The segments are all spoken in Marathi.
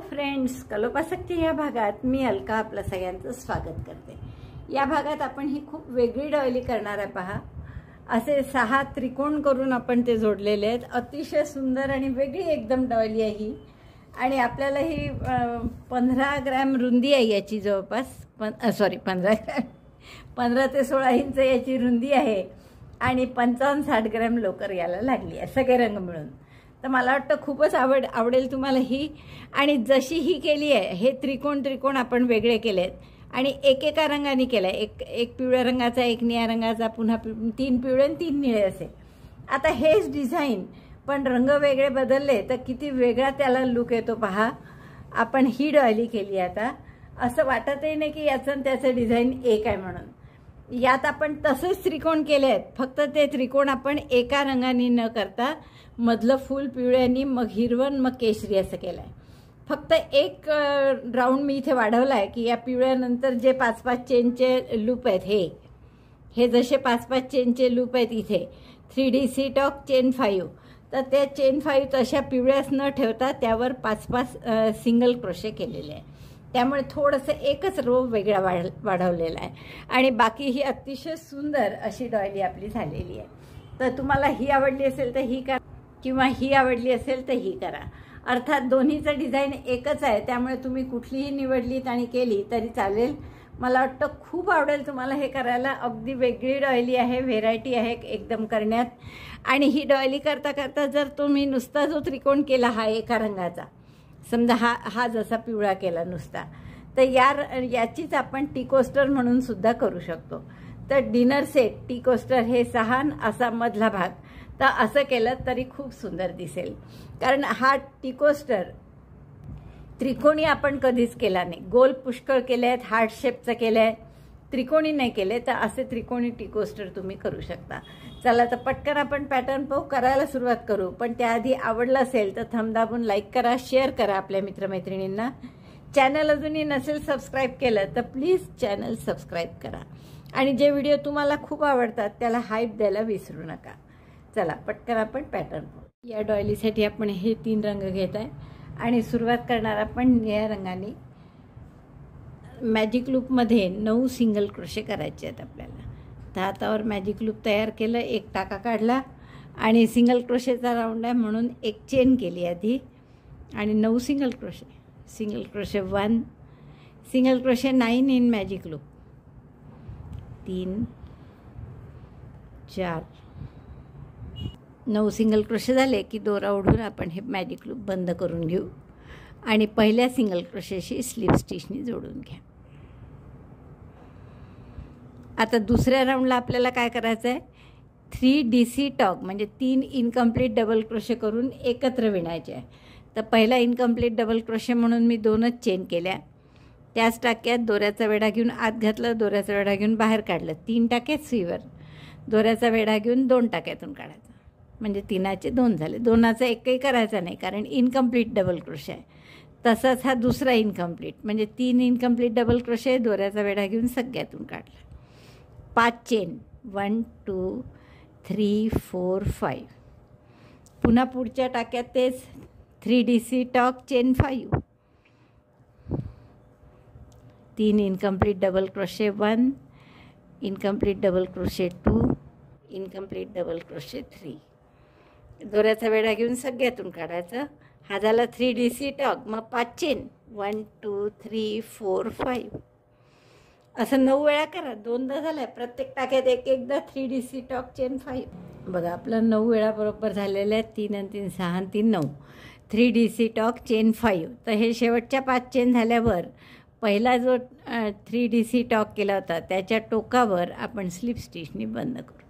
फ्रेंड्स, कलोपासकच्या या भागात मी अलका आपलं सगळ्यांचं स्वागत करते। या भागात आपण ही खूप वेगळी डॉयली करणार आहे। पहा, असे 6 त्रिकोण करून आपण ते जोडलेले आहेत। अतिशय सुंदर आणि वेगळी एकदम डॉयली आहे ही। आणि आपल्याला ही 15 ग्रॅम रुंदी आहे याची, जवळपास 15 ते 16 इंच याची रुंदी आहे आणि 55-60 ग्रॅम लोकर याला लागली आहे, सगळे रंग मिळून। तर मला वाटतं खूपच आवडेल तुम्हाला ही। आणि जशी ही केली आहे, हे त्रिकोण आपण वेगळे केलेत आणि एकेका रंगाने केलं आहे। एक पिवळ्या रंगाचा, एक निळ्या रंगाचा, पुन्हा 3 पिवळे आणि 3 निळे असे। आता हेच डिझाईन पण रंग वेगळे बदलले तर किती वेगळा त्याला लुक येतो। पहा, आपण ही डॉयली केली आता, असं वाटतही नाही की याचं आणि त्याचं डिझाईन एक आहे म्हणून। यात आपण तसेच त्रिकोण केले आहेत, फक्त ते त्रिकोण आपण एका रंगाने न करता मधलं फूल पिवळ्यानी, मग हिरवण, मग केशरी असं केलं आहे। फक्त एक राऊंड मी इथे वाढवला आहे की या पिवळ्यानंतर जे 5-5 चेनचे लूप आहेत, हे जसे 5-5 चेनचे लूप आहेत इथे 3D C-टॉक चेन 5, तर त्या चेन 5 तशा पिवळ्याच न ठेवता त्यावर 5-5 सिंगल क्रोशे केलेले आहे। त्यामुळे थोडंसं एकच रो वेगळा वाढवलेला आहे आणि बाकी ही अतिशय सुंदर अशी डॉयली आपली झालेली आहे। तर तुम्हाला ही आवडली असेल तर ही करा, किंवा ही आवडली असेल तर ही करा। अर्थात दोन्हीचं डिझाईन एकच आहे, त्यामुळे तुम्ही कुठलीही निवडलीत आणि केली तरी चालेल। मला वाटतं खूप आवडेल तुम्हाला हे करायला। अगदी वेगळी डॉयली आहे, व्हेरायटी आहे एकदम करण्यात। आणि ही डॉयली करता करता जर तुम्ही नुसता जो त्रिकोण केला हा एका रंगाचा, समजा हा जसा पिवळा केला नुसता, तर याचीच आपण टी कोस्टर म्हणून सुद्धा करू शकतो। तर डिनर सेट टी कोस्टर हे 6 असा मधला भाग, तर असं केलं तरी खूप सुंदर दिसेल। कारण हा टी कोस्टर त्रिकोणी आपण कधीच केला नाही, गोल पुष्कळ केले आहेत, हार्ट शेपचं केलं आहे, त्रिकोणी नाही केले। तर असे त्रिकोणी टी कोस्टर तुम्ही करू शकता। चला तर पटकन आपण पॅटर्न पाहू, करायला सुरुवात करू। पण त्याआधी आवडलं असेल तर थंब दाबून लाईक करा, शेअर करा आपल्या मित्रमैत्रिणींना। चॅनल अजूनही नसेल सबस्क्राईब केलं तर प्लीज चॅनल सबस्क्राईब करा आणि जे व्हिडिओ तुम्हाला खूप आवडतात त्याला हाईप द्यायला विसरू नका। चला पटकन आपण पॅटर्न पाहू। या डॉयलीसाठी आपण हे 3 रंग घेत आहे आणि सुरुवात करणार आपण निळ्या रंगाने। मॅजिक लूपमध्ये 9 सिंगल क्रोशे करायचे आहेत आपल्याला। तर हातावर मॅजिक लूप तयार केलं, एक टाका काढला आणि सिंगल क्रोशेचा राऊंड आहे म्हणून एक चेन केली आधी आणि 9 single crochet. Single crochet 1, single crochet 9 in magic loop, 3 4 9 single crochet झाले की दोरा ओढून आपण हे मॅजिक लूप बंद करून घेऊ आणि पहिल्या सिंगल क्रोशेशी स्लिप स्टिचनी जोडून घ्या। आता दुसऱ्या राऊंडला आपल्याला काय करायचं आहे, 3D C-टॉक म्हणजे 3 इनकम्प्लीट डबल क्रोशे करून एकत्र विणायचे आहे। तर पहिला इनकम्प्लीट डबल क्रोशे म्हणून मी 2च चेन केल्या, त्याच टाक्यात दोऱ्याचा वेढा घेऊन आत घातलं, दोऱ्याचा वेढा घेऊन बाहेर काढलं, 3 टाक्यात सुईवर दोऱ्याचा वेढा घेऊन 2 टाक्यातून काढायचा, म्हणजे 3चे 2 झाले। 2चा एकही करायचा नाही कारण इनकम्प्लीट डबल क्रोशे आहे। तसंच हा दुसरा इनकम्प्लीट म्हणजे 3 इनकम्प्लीट डबल क्रोशे, दोऱ्याचा वेढा घेऊन सगळ्यातून काढला, 5 चेन 1 2 3 4 5। पुन्हा पुढच्या टाक्यात तेच 3D C-टॉक chain 5, 3 incomplete double crochet 1, incomplete double crochet 2, incomplete double crochet 3, दोऱ्याचा वेढा घेऊन सगळ्यातून काढायचं। हा झाला 3D C-टॉक। मग 5 चेन 1 2 3 4 5 असं 9 वेळा करा, 2दा झालं। प्रत्येक टाक्यात एकदा 3D C-टॉक चेन 5। बघा आपलं 9 वेळा बरोबर झालेलं आहे, 3 आणि 3 6 आणि 3 9, 3D C-टॉक चेन 5। तर हे शेवटच्या 5 चेन झाल्यावर पहिला जो 3D C-टॉक केला होता त्याच्या टोकावर आपण स्लिप स्टिचनी बंद करू।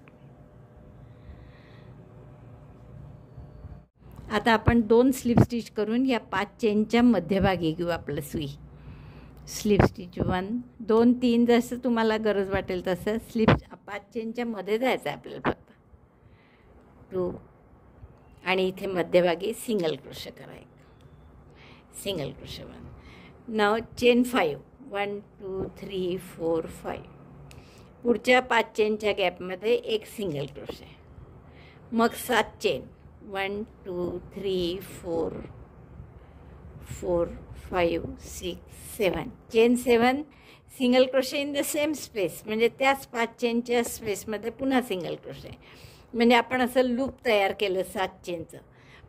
आता आपण 2 स्लिप स्टिच करून या 5 चेनच्या मध्यभागी घेऊ आपलं सुई। स्लिप स्टिच 1 2 3 जसं तुम्हाला गरज वाटेल तसं 5 चेनच्या मध्ये जायचं आहे आपल्याला फक्त, 2 आणि इथे मध्यभागी सिंगल क्रोशे करायचं, सिंगल क्रोशे 1। नाव चेन 5 1 2 3 4 5, पुढच्या 5 चेनच्या गॅपमध्ये एक सिंगल क्रोशे, मग 7 chain 1 2 3 4 4 5 6 7 chain 7 single crochet in the same space, म्हणजे त्याच 5 चेनच्या स्पेसमध्ये पुन्हा सिंगल क्रोशे, म्हणजे आपण असं लूप तयार केलं 7 चेनचं.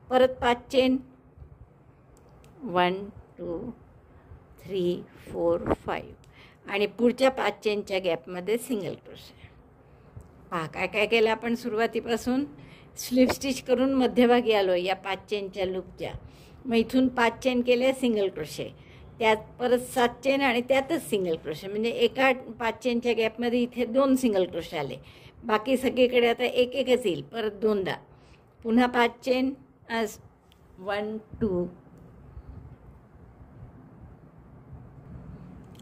परत 5 चेन 1 2 3 4 5 आणि पुढच्या 5 चेनच्या गॅपमध्ये सिंगल क्रोशे. पहा काय काय केलं आपण सुरुवातीपासून. स्लिप स्टिच करून मध्यभागी आलो या 5 चेनच्या लूपच्या. मग इथून 5 चेन केले सिंगल क्रोशे, त्यात परत 7 चेन आणि त्यातच सिंगल क्रोशे, म्हणजे एका 5 चेनच्या गॅपमध्ये इथे 2 सिंगल क्रोशे आले. बाकी सगळीकडे आता एक एकच येईल. परत 2दा पुन्हा 5 चेन 1 2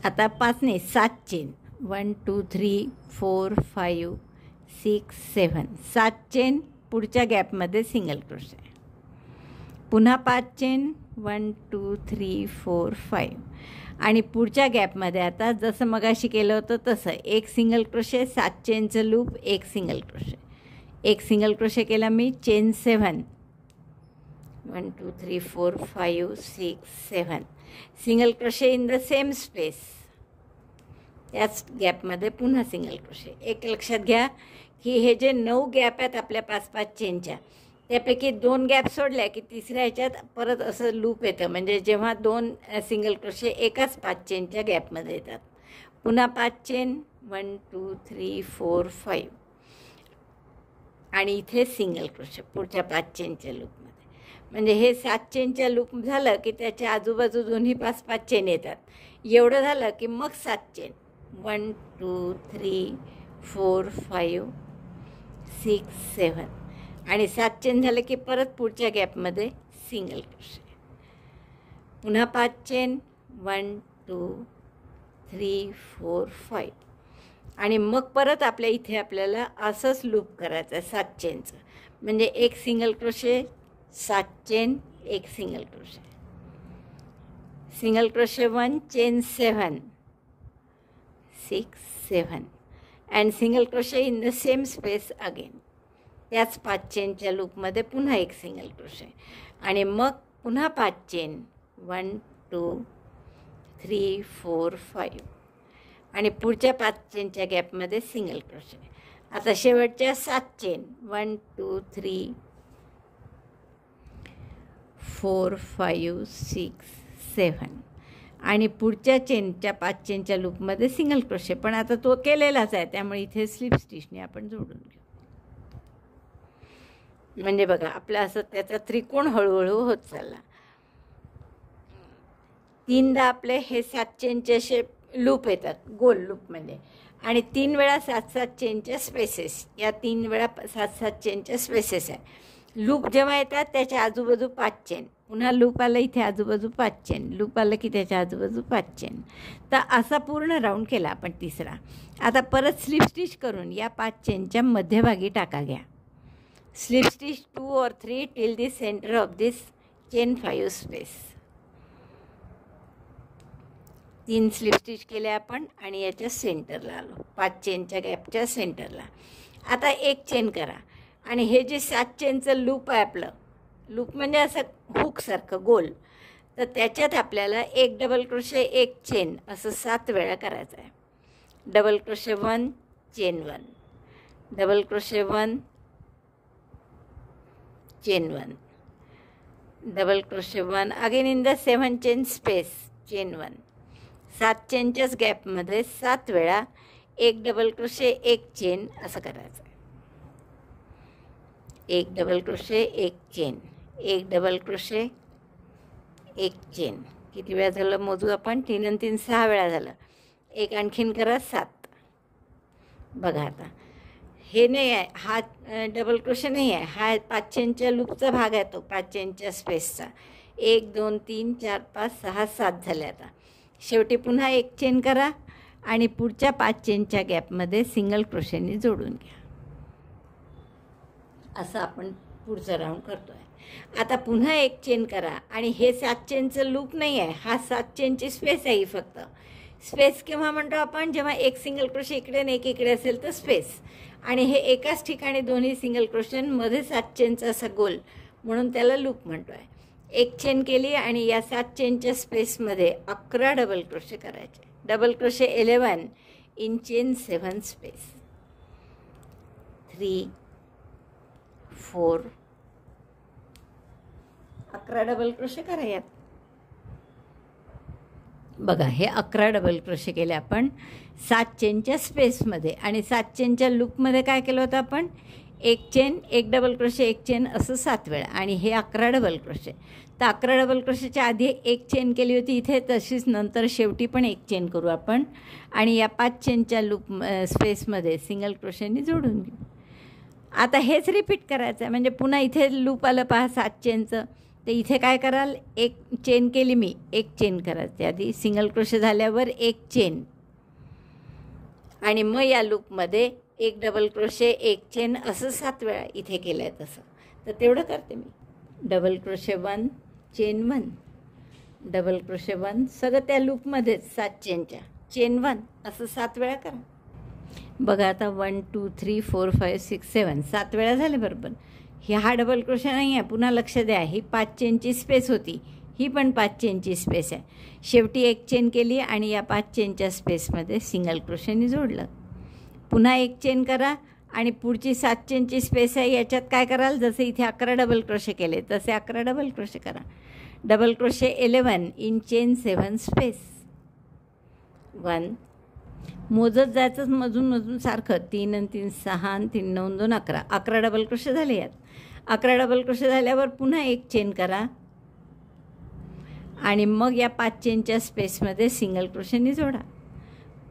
आता 5 नाही 7 चेन 1 2 3 4 5 6 7 7 चेन पुढच्या गॅपमध्ये सिंगल क्रोशे. पुन्हा 5 चेन 1 2 3 4 5 आणि पुढच्या गॅपमध्ये आता जसं मगाशी केलं होतं तसं एक सिंगल क्रोशे, 7 चेनचं लूप, एक सिंगल क्रोशे. एक सिंगल क्रोशे केला मी, chain 7 1 2 3 4 5 6 7 single crochet in the same space, त्याच गॅपमध्ये पुन्हा सिंगल क्रोशे. एक लक्षात घ्या की हे जे 9 गॅप आहेत आपल्या 5-5 चेनच्या, त्यापैकी 2 गॅप सोडल्या की तिसऱ्या ह्याच्यात परत असं लूप येतं, म्हणजे जेव्हा 2 सिंगल क्रोशे एकाच 5 चेनच्या गॅपमध्ये येतात. पुन्हा 5 चेन 1 2 3 4 5 आणि इथे सिंगल क्रोशे पुढच्या 5 चेनच्या लूपमध्ये. म्हणजे हे 7 चेनच्या लूप झालं की त्याच्या आजूबाजू दोन्ही 5-5 चेन येतात. एवढं झालं की मग 7 चेन 1 2 3 4 5 6 7 आणि 7 चेन झालं की परत पुढच्या गॅपमध्ये सिंगल क्रोशे. पुन्हा 5 चेन 1 2 3 4 5 आणि मग परत आपल्या इथे आपल्याला असंच लूप करायचं आहे 7 चेनचं, म्हणजे एक सिंगल क्रोशे, 7 चेन, एक single crochet. Single crochet 1 chain 7 6 7 and single crochet in the same space again, त्याच 5 चेनच्या लूपमध्ये पुन्हा एक सिंगल क्रोशे आणि मग पुन्हा 5 चेन 1 2 3 4 5 आणि पुढच्या 5 चेनच्या गॅपमध्ये सिंगल क्रोशे. आता शेवटच्या 7 चेन 1 2 3 4 5 6 7 आणि पुढच्या चेनच्या 5 चेनच्या लूपमध्ये सिंगल क्रोशे, पण आता तो केलेलाच आहे त्यामुळे इथे स्लिप स्टिचने आपण जोडून घेऊ. म्हणजे बघा आपला असं त्याचा त्रिकोण हळूहळू होत चालला. 3दा आपले हे 7 चेनचे असे लूप येतात, गोल लूप म्हणजे, आणि 3 वेळा 7-7 चेनच्या स्पेसेस, या 3 वेळा 7-7 चेनच्या स्पेसेस आहे. लूप जेव्हा येतात त्याच्या आजूबाजू 5 चेन, पुन्हा लूप आलं इथे आजूबाजू 5 चेन, लूप आलं की त्याच्या आजूबाजू 5 चेन. तर असा पूर्ण राऊंड केला आपण तिसरा. आता परत स्लिप स्टिच करून या 5 चेनच्या मध्यभागी टाका घ्या. Slip stitch 2 or 3 till the centre of this chain 5 space. 3 slip stitch केले आपण आणि याच्या सेंटरला आलो, 5 चेनच्या गॅपच्या सेंटरला. आता एक चेन करा आणि हे जे 7 चेनचं लूप आहे आपलं, लूप म्हणजे असं हुकसारखं गोल, तर त्याच्यात आपल्याला एक डबल क्रोशे, एक चेन असं 7 वेळा करायचं आहे. Double crochet 1 chain 1, double crochet 1 chain 1, double crochet 1 again in the 7 chain space, chain 1. 7 चेनच्याच गॅपमध्ये 7 वेळा एक डबल क्रोशे, एक चेन असं करायचं आहे. एक डबल क्रोशे, एक चेन, एक डबल क्रोशे, एक चेन. किती वेळा झालं मोजू आपण, 3 आणि 3 6 वेळा झालं. एक आणखीन करा 7. बघा आता हे नाही आहे, हा डबल क्रोशे नाही आहे, हा 5 चेनच्या लूपचा भाग आहे तो 5 चेनच्या स्पेसचा. 1 2 3 4 5 6 7 झाले. आता शेवटी पुन्हा एक चेन करा आणि पुढच्या 5 चेनच्या गॅपमध्ये सिंगल क्रोशेने जोडून घ्या. असं आपण पुढचा राऊंड करतो आहे. आता पुन्हा एक चेन करा आणि हे 7 चेनचं लूप नाही आहे, हा 7 चेनची स्पेस आहे ही फक्त. स्पेस केव्हा म्हणतो आपण, जेव्हा एक सिंगल क्रोशे इकडे आणि एक इकडे असेल तर स्पेस, आणि हे एकाच ठिकाणी दोन्ही सिंगल क्रोशेंमध्ये 7 चेनचा असा गोल, म्हणून त्याला लूप म्हणतो आहे. एक चेन केली आणि या 7 चेनच्या स्पेसमध्ये 11 डबल क्रोशे करायचे. Double crochet 11 in chain 7 space. 3 4 11 double crochet करा यात. बघा हे 11 डबल क्रोशे केले आपण 7 चेनच्या स्पेसमध्ये. आणि 7 चेनच्या लूपमध्ये काय केलं होतं आपण, एक चेन, एक डबल क्रोशे, एक चेन असं 7 वेळा. आणि हे 11 डबल क्रोशे. तर 11 डबल क्रोशेच्या आधी एक चेन केली होती इथे, तशीच नंतर शेवटी पण एक चेन करू आपण. आणि या 5 चेनच्या लूप स्पेसमध्ये सिंगल क्रोशेनी जोडून घेऊ. आता हेच रिपीट करायचं आहे. म्हणजे पुन्हा इथे लूप आलं पहा 7 चेनचं. तर इथे काय कराल, एक चेन केली मी, एक चेन करायची आधी, सिंगल क्रोशे झाल्यावर एक चेन. आणि मग या लूपमध्ये एक डबल क्रोशे, एक चेन असं 7 वेळा इथे केलं आहे तसं. तर तेवढं करते मी. Double crochet 1 chain 1, double crochet 1, सगळं त्या लूपमध्येच 7 चेनच्या, चेन 1 असं 7 वेळा करा. बघा आता 1 2 3 4 5 6 7 7 वेळा झाले बरोबर. हा डबल क्रोशे नाही आहे, पुन्हा लक्ष द्या. ही 5 चेनची स्पेस होती, ही पण 5 चेनची स्पेस आहे. शेवटी एक चेन केली आणि या 5 चेनच्या स्पेसमध्ये सिंगल क्रोशेनी जोडलं. पुन्हा एक चेन करा आणि पुढची 7 चेनची स्पेस आहे, याच्यात काय कराल, जसे इथे 11 डबल क्रोशे केले तसे 11 डबल क्रोशे करा. Double crochet 11 in chain 7 space. 1 मोजत जायचंच मधून सारखं. 3 आणि 3 6 आणि 3 9 2 11. 11 डबल क्रोशे झाले यात. 11 डबल क्रोशे झाल्यावर पुन्हा एक चेन करा आणि मग या 5 चेनच्या स्पेसमध्ये सिंगल क्रोशेनी जोडा.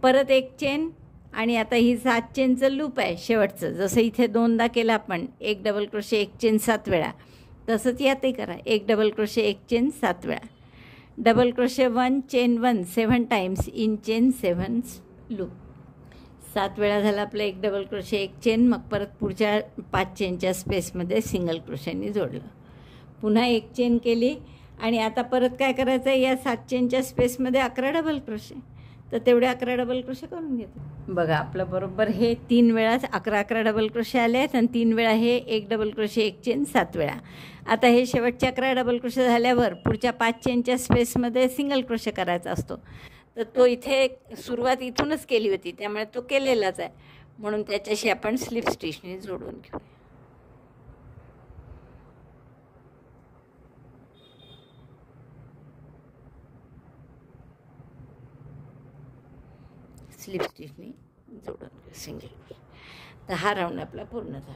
परत एक चेन. आणि आता ही 7 चेनचं लूप आहे शेवटचं. जसं इथे 2दा केलं आपण, एक डबल क्रोशे, एक चेन 7 वेळा, तसंच यातही करा. एक डबल क्रोशे, एक चेन 7 वेळा. Double crochet 1 chain 1 7 times in chain 7 loop. 7 वेळा झाला आपलं एक डबल क्रोशे, एक चेन. मग परत पुढच्या 5 चेनच्या स्पेसमध्ये सिंगल क्रोशेनी जोडलं. पुन्हा एक चेन केली आणि आता परत काय करायचं आहे, या 7 चेनच्या स्पेसमध्ये 11 डबल क्रोशे. तर तेवढे 11 डबल क्रोशे करून घेतो. बघा आपलं बरोबर हे 3 वेळा 11 डबल क्रोशे आले आहेत आणि 3 वेळा हे एक डबल क्रोशे, एक चेन 7 वेळा. आता हे शेवटचे 11 डबल क्रोशे झाल्यावर पुढच्या 5 चेनच्या स्पेसमध्ये सिंगल क्रोशे करायचा असतो. तर तो इथे सुरुवात इथूनच केली होती, त्यामुळे तो केलेलाच आहे. म्हणून त्याच्याशी आपण स्लिप स्टिचने जोडून घेऊ. स्लिप स्टिचने जोडून घेऊ सिंगल. तर हा राऊंड आपला पूर्ण झाला.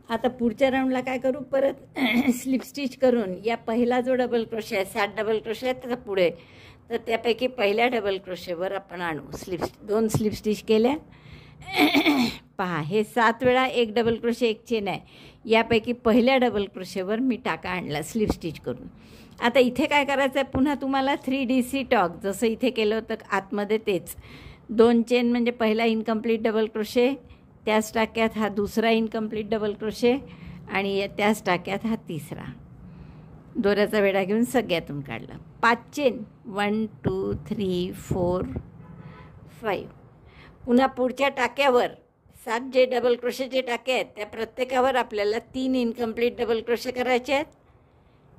आता पुढच्या राऊंडला काय करू, परत स्लिप स्टिच करून या पहिला जो डबल क्रोशे आहे, 7 डबल क्रोशे आहेत त्याचा पुढे, तर त्यापैकी पहिल्या डबल क्रोशेवर आपण आणू. 2 स्लिप स्टिच केल्या. पहा हे 7 वेळा एक डबल क्रोशे, एक चेन आहे. यापैकी पहिल्या डबल क्रोशेवर मी टाका आणला स्लिप स्टिच करून. आता इथे काय करायचं आहे, पुन्हा तुम्हाला 3DC टॉक जसं इथे केलं होतं आतमध्ये तेच. 2 चेन म्हणजे पहिला इनकम्प्लीट डबल क्रोशे, त्याच टाक्यात हा दुसरा इनकम्प्लीट डबल क्रोशे आणि त्याच टाक्यात हा तिसरा. दोऱ्याचा वेढा घेऊन सगळ्यातून काढला. 5 चेन 1 2 3 4 5. पुन्हा पुढच्या टाक्यावर 7 जे डबल क्रोशेचे टाके आहेत त्या प्रत्येकावर आपल्याला 3 इनकम्प्लीट डबल क्रोशे करायचे आहेत.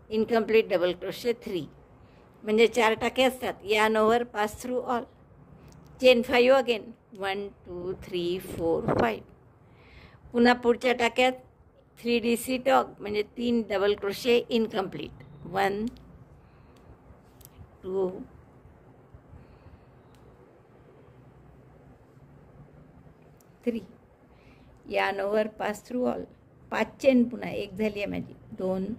इनकम्प्लीट डबल क्रोशे 3 म्हणजे 4 टाके असतात. यान over pass through all. Chain 5 again 1 2 3 4 5. पुन्हा पुढच्या टाक्यात 3DC टॉक म्हणजे 3 डबल क्रोशे इनकम्प्लीट. 1 2 3. यान over pass through all. 5 chain पुन्हा एक झाली आहे माझी. 2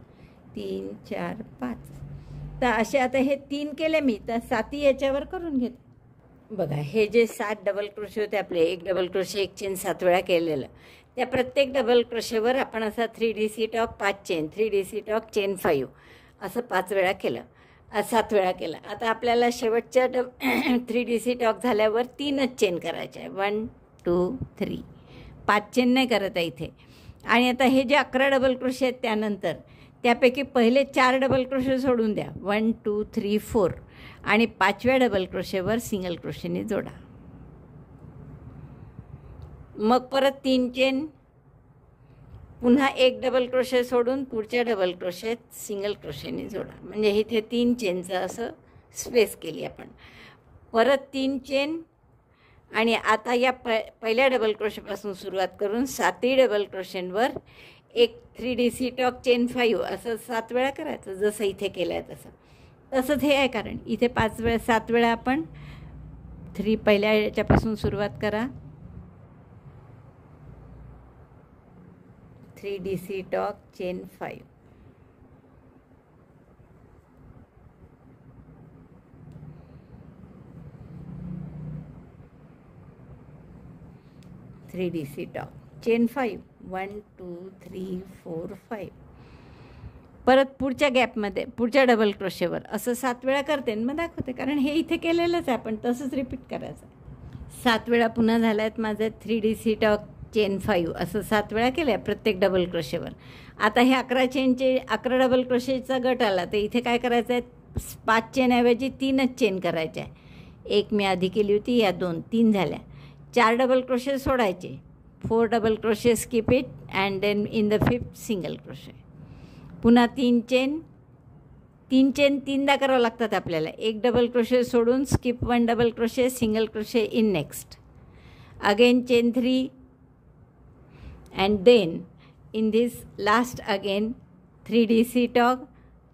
3 4 5. तर असे आता हे 3 केले मी, तर 7 याच्यावर करून घेते. बघा हे जे 7 डबल क्रोशे होते आपले, एक डबल क्रोशे, एक चेन 7 वेळा केलेलं, त्या प्रत्येक डबल क्रोशेवर आपण असा 3DC talk 5 chain, 3DC talk chain 5 असं 5 वेळा केलं, 7 वेळा केलं. आता आपल्याला शेवटच्या 3DC टॉक झाल्यावर 3च चेन करायच्या आहे. 1 2 3. 5 चेन नाही करत आहे इथे. आणि आता हे जे 11 डबल क्रोशे आहेत त्यानंतर त्यापैकी पहिले 4 डबल क्रोशे सोडून द्या. 1 2 3 4 आणि 5व्या डबल क्रोशेवर सिंगल क्रोशेने जोडा. मग परत 3 चेन पुन्हा एक डबल क्रोशे सोडून पुढच्या डबल क्रोशेत सिंगल क्रोशेने जोडा. म्हणजे इथे 3 चेनचं असं स्पेस केली आपण. परत 3 चेन आणि आता या पहिल्या डबल क्रोशेपासून सुरुवात करून 7ही डबल क्रोशेंवर एक 3D टॉक चेन 5 असं 7 वेळा करायचं, जसं इथे केलं आहे तसं. तसंच हे आहे, कारण इथे 7 वेळा आपण पहिल्या याच्यापासून सुरुवात करा. 3D talk chain 5. Talk chain 5 1 2 3 4 5. परत पुढच्या गॅपमध्ये पुढच्या डबल क्रोशेवर असं 7 वेळा करते मग दाखवते, कारण हे इथे केलेलंच आहे आपण, तसंच रिपीट करायचं. 7 वेळा पुन्हा झाल्या आहेत माझे 3D टॉक चेन 5 असं 7 वेळा केलं आहे प्रत्येक डबल क्रोशेवर. आता हे 11 डबल क्रोशेचा गट आला, तर इथे काय करायचं आहे, 5 चेनऐवजी 3च चेन करायच्या आहे. एक मी आधी केली होती, या 3 झाल्या. 4 डबल क्रोशे सोडायचे, 4 double crochet skip it and then in the 5th single crochet. पुन्हा 3 चेन 3दा करावं लागतात आपल्याला. एक डबल क्रोशे सोडून skip 1 double crochet single crochet in next. Again chain 3 and then in this last again 3D टॉक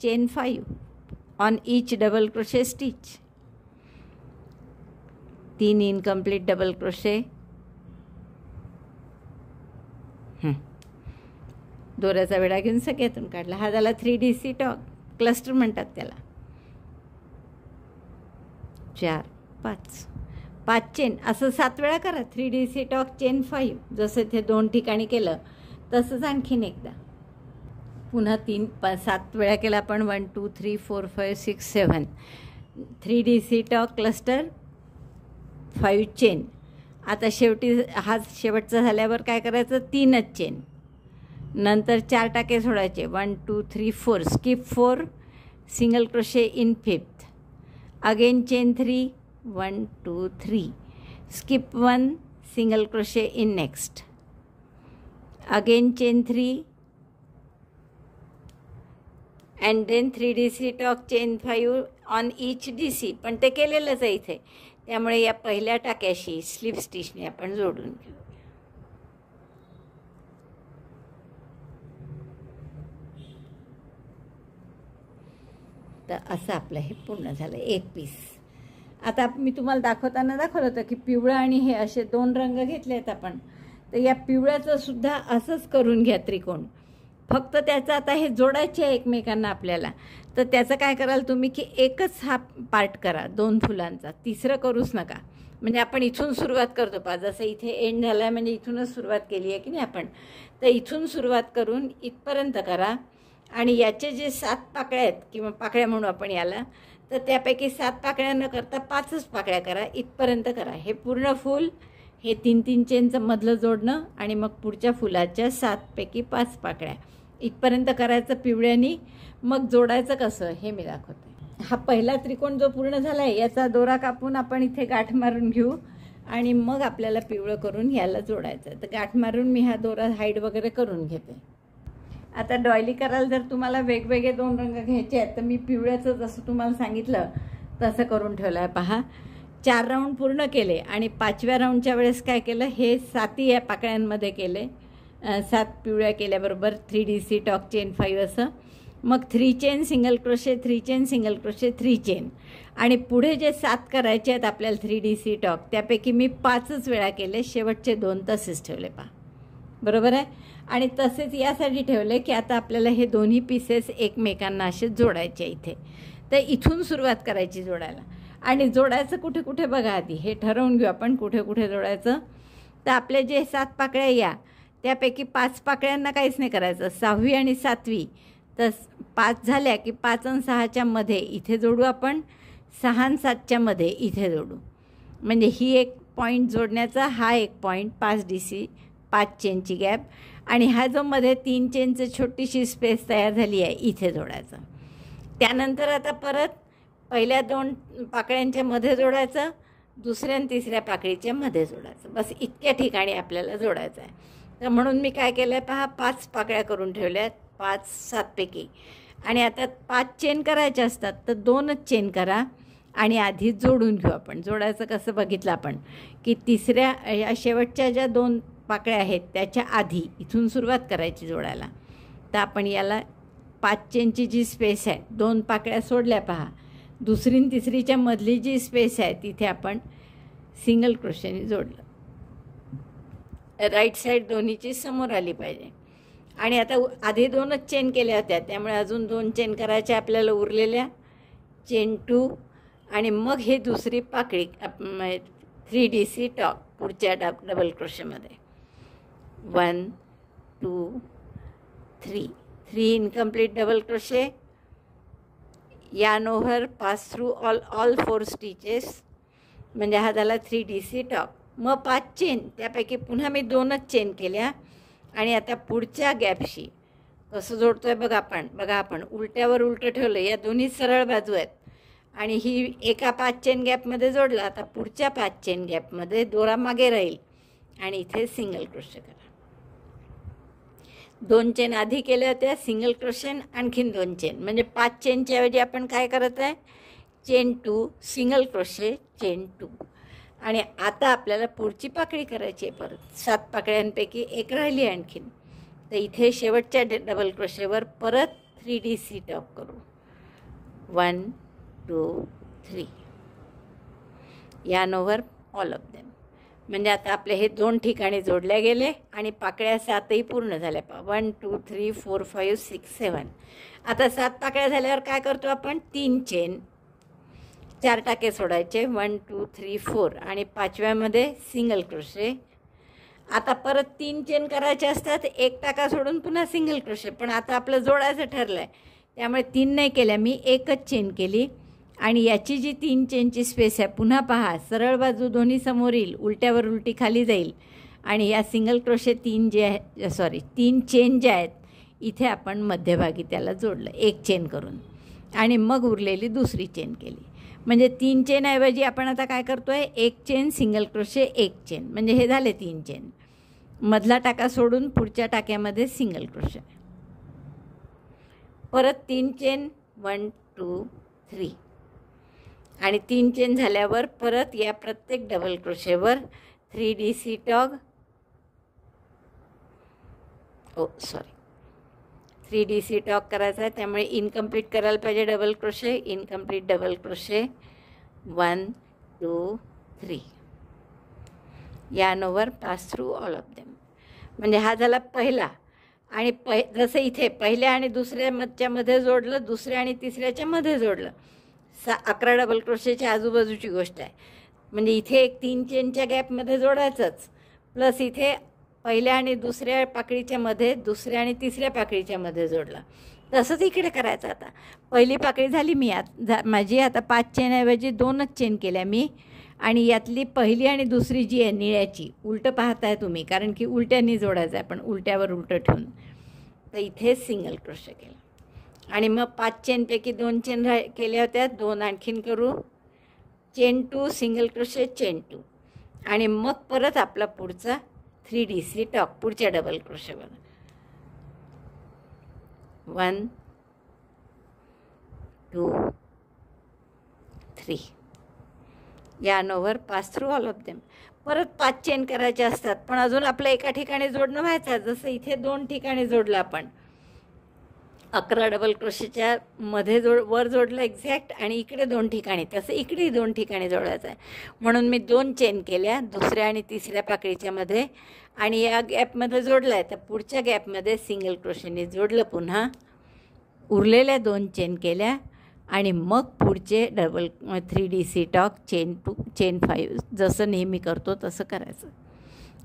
chain 5 on each double crochet stitch. 3 incomplete double crochet. दोऱ्याचा वेढा घेऊन सगळ्यातून काढला. हा झाला 3D टॉक, क्लस्टर म्हणतात त्याला. 4 5 चेन असं 7 वेळा करा. 3D टॉक चेन 5 जसं ते 2 ठिकाणी केलं तसंच आणखीन एकदा. पुन्हा 7 वेळा केला आपण. 1 2 3 4 5 6 7. 3D talk cluster 5 chain. आता शेवटी हा शेवटचा झाल्यावर काय करायचं, 3च चेन. नंतर 4 टाके सोडायचे. 1 2 3 4 skip 4 single crochet in 5th. Again chain 3 1 2 3 skip 1 single crochet in next. Again chain 3 and then 3D टॉक chain 5 on each DC. पण ते केलेलंच आहे इथे, त्यामुळे या पहिल्या टाक्याशी स्लिप स्टिचने आपण जोडून घेऊ. तर असं आपलं हे पूर्ण झालं एक पीस. आता मी तुम्हाला दाखवताना दाखवलं होतं की पिवळा आणि हे असे 2 रंग घेतले आहेत आपण. तर या पिवळ्याचं सुद्धा असंच करून घ्या त्रिकोण. फक्त त्याचं आता हे जोडायचे आहे एकमेकांना आपल्याला. तर त्याचं काय कराल तुम्ही की एकच हा पार्ट करा 2 फुलांचा, तिसरं करूच नका. म्हणजे आपण इथून सुरुवात करतो पहा, जसं इथे एंड झाला आहे म्हणजे इथूनच सुरुवात केली आहे की नाही आपण. तर इथून सुरुवात करून इथपर्यंत करा आणि याचे जे 7 पाकळ्या आहेत किंवा पाकळ्या म्हणू आपण याला, तर त्यापैकी 7 पाकळ्या न करता 5च पाकळ्या करा, इथपर्यंत करा. हे पूर्ण फूल हे 3 चेनचं मधलं जोडणं आणि मग पुढच्या फुलाच्या 7 पैकी 5 पाकळ्या इथपर्यंत करायचं पिवळ्यानी. मग जोडायचं कसं हे मी दाखवते. हा पहिला त्रिकोण जो पूर्ण झाला आहे याचा दोरा कापून आपण इथे गाठ मारून घेऊ आणि मग आपल्याला पिवळं करून याला जोडायचं. तर गाठ मारून मी हा दोरा हाईड वगैरे करून घेते. आता डॉयली करायला जर तुम्हाला वेगवेगळे 2 रंग घ्यायचे आहेत तर मी पिवळ्याचं जसं तुम्हाला सांगितलं तसं करून ठेवलं आहे पहा. 4 राऊंड पूर्ण केले आणि 5व्या राऊंडच्या वेळेस काय केलं, हे 7 या पाकळ्यांमध्ये केले. 7 पिवळ्या केल्याबरोबर 3D टॉक चेन 5 असं. मग 3 chain single crochet 3 chain single crochet 3 chain आणि पुढे जे 7 करायचे आहेत आपल्याला 3D टॉक त्यापैकी मी 5च वेळा केले. शेवटचे 2 तसेच ठेवले पहा, बरोबर आहे. आणि तसेच यासाठी ठेवले की आता आपल्याला हे दोन्ही पीसेस एकमेकांना असे जोडायचे इथे. तर इथून सुरुवात करायची जोडायला. आणि जोडायचं कुठे कुठे बघा, आधी हे ठरवून घेऊ आपण कुठे कुठे जोडायचं. तर आपले जे 7 पाकळ्या या त्यापैकी 5 पाकळ्यांना काहीच नाही करायचं. 6वी आणि 7वी तर 5 झाल्या की 5 आणि 6च्या मध्ये इथे जोडू आपण, 6 आणि 7च्या मध्ये इथे जोडू. म्हणजे ही एक पॉईंट जोडण्याचा, हा एक पॉईंट 5 DC 5 चेनची गॅप आणि हा जो मध्ये 3 चेनचं छोटीशी स्पेस तयार झाली आहे इथे जोडायचं. त्यानंतर आता परत पहिल्या 2 पाकळ्यांच्या मध्ये जोडायचं, दुसऱ्या आणि तिसऱ्या पाकळीच्या मध्ये जोडायचं. बस इतक्या ठिकाणी आपल्याला जोडायचं आहे. तर म्हणून मी काय केलं आहे पहा, 5 पाकळ्या करून ठेवल्या आहेत, 5-7 पैकी. आणि आता 5 चेन करायच्या असतात तर 2च चेन करा आणि आधी जोडून घेऊ आपण. जोडायचं कसं बघितलं आपण की तिसऱ्या या शेवटच्या ज्या 2 पाकळ्या आहेत त्याच्या आधी इथून सुरुवात करायची जोडायला. तर आपण याला 5 चेनची जी स्पेस आहे, 2 पाकळ्या सोडल्या पहा, दुसरी आणि तिसरीच्या मधली जी स्पेस आहे तिथे आपण सिंगल क्रोशेने जोडलं. राईट साईड दोन्हीची समोर आली पाहिजे. आणि आता आधी 2च चेन केल्या होत्या त्यामुळे अजून 2 चेन करायच्या आपल्याला उरलेल्या. चेन 2 आणि मग हे दुसरी पाकळी 3DC टॉक पुढच्या डबल क्रोशेमध्ये 1 2 3 incomplete double crochet. Yarn over pass through all 4 stitches म्हणजे हा झाला 3DC टॉक. मग 5 चेन, त्यापैकी पुन्हा मी 2च चेन केल्या. आणि आता पुढच्या गॅपशी कसं जोडतोय बघा आपण उलट्यावर उलटं ठेवलं, या दोन्ही सरळ बाजू आहेत आणि ही एका 5 चेन गॅपमध्ये जोडला. आता पुढच्या 5 चेन गॅपमध्ये दोरा मागे राहील आणि इथे सिंगल क्रोशे करा. 2 चेन आधी केल्या होत्या, सिंगल क्रोशे आणखीन 2 चेन, म्हणजे 5 चेनच्या ऐवजी आपण काय करत आहे, चेन 2 सिंगल क्रोशे चेन 2. आणि आता आपल्याला पुढची पाकळी करायची आहे. परत 7 पाकळ्यांपैकी एक राहिली आणखीन. तर इथे शेवटच्या डबल क्रोशेवर परत 3DC टॉक करू. 1 2 3 yarn over all of them. म्हणजे आता आपले हे 2 ठिकाणी जोडल्या गेले आणि पाकळ्या 7ही पूर्ण झाल्या. 1 2 3 4 5 6 7. आता 7 पाकळ्या झाल्यावर काय करतो आपण, 3 चेन, 4 टाके सोडायचे, 1 2 3 4 आणि 5व्यामध्ये सिंगल क्रोशे. आता परत 3 चेन करायचे असतात, 1 टाका सोडून पुन्हा सिंगल क्रोशे. पण आता आपलं जोडायचं ठरलं आहे त्यामुळे 3 नाही केल्या मी, 1च चेन केली. आणि याची जी 3 चेनची स्पेस आहे, पुन्हा पहा सरळ बाजू दोन्ही समोर येईल, उलट्यावर उलटी खाली जाईल. आणि या सिंगल क्रोशे 3 चेन ज्या आहेत इथे आपण मध्यभागी त्याला जोडलं 1 चेन करून आणि मग उरलेली दुसरी चेन केली. म्हणजे 3 चेनऐवजी आपण आता काय करतो आहे, 1 चेन सिंगल क्रोशे 1 चेन, म्हणजे हे झाले 3 चेन. मधला टाका सोडून पुढच्या टाक्यामध्ये सिंगल क्रोशे, परत 3 चेन 1 2 3 आणि 3 चेन झाल्यावर परत या प्रत्येक डबल क्रोशेवर 3DC टॉग 3DC टॉक करायचा आहे. त्यामुळे इनकम्प्लीट करायला पाहिजे double crochet. Incomplete double crochet 1 2 3 yarn over pass through all of them. म्हणजे हा झाला पहिला. आणि जसं इथे पहिल्या आणि दुसऱ्याच्या मध्ये जोडलं, दुसऱ्या आणि तिसऱ्याच्या मध्ये जोडलं, 11 डबल क्रोशेच्या आजूबाजूची गोष्ट आहे. म्हणजे इथे एक 3 चेनच्या गॅपमध्ये जोडायचंच, प्लस इथे पहिल्या आणि दुसऱ्या पाकळीच्या मध्ये, दुसऱ्या आणि तिसऱ्या पाकळीच्या मध्ये जोडला. तसंच इकडे करायचं. आता पहिली पाकळी झाली माझी. आता 5 चेनऐवजी 2च चेन केल्या मी. आणि यातली पहिली आणि दुसरी जी आहे निळ्याची, उलटं पाहताय तुम्ही, कारण की उलट्यांनी जोडायचं आहे आपण, उलट्यावर उलटं ठेवून. तर इथे सिंगल क्रोशे केलं. आणि मग 5 चेनपैकी 2 चेन केल्या होत्या, 2 आणखीन करू. चेन 2 सिंगल क्रोशे चेन 2 आणि मग परत आपला पुढचा 3DC टॉक पुढच्या डबल क्रोशेवर 1 2 3 yarn over pass through all of them. परत 5 चेन करायचे असतात, पण अजून आपलं एका ठिकाणी जोडणं व्हायचं. जसं इथे 2 ठिकाणी जोडलं आपण, 11 डबल क्रोशेच्या मध्ये वर जोडलं एक्झॅक्ट, आणि इकडे 2 ठिकाणी, तसं इकडेही 2 ठिकाणी जोडायचं आहे. म्हणून मी 2 चेन केल्या दुसऱ्या आणि तिसऱ्या पाकळीच्या मध्ये आणि या गॅपमध्ये जोडला आहे. तर पुढच्या गॅपमध्ये सिंगल क्रोशेने जोडलं, पुन्हा उरलेल्या 2 चेन केल्या आणि मग पुढचे 3DC टॉक चेन 2 चेन 5 जसं नेहमी करतो तसं करायचं.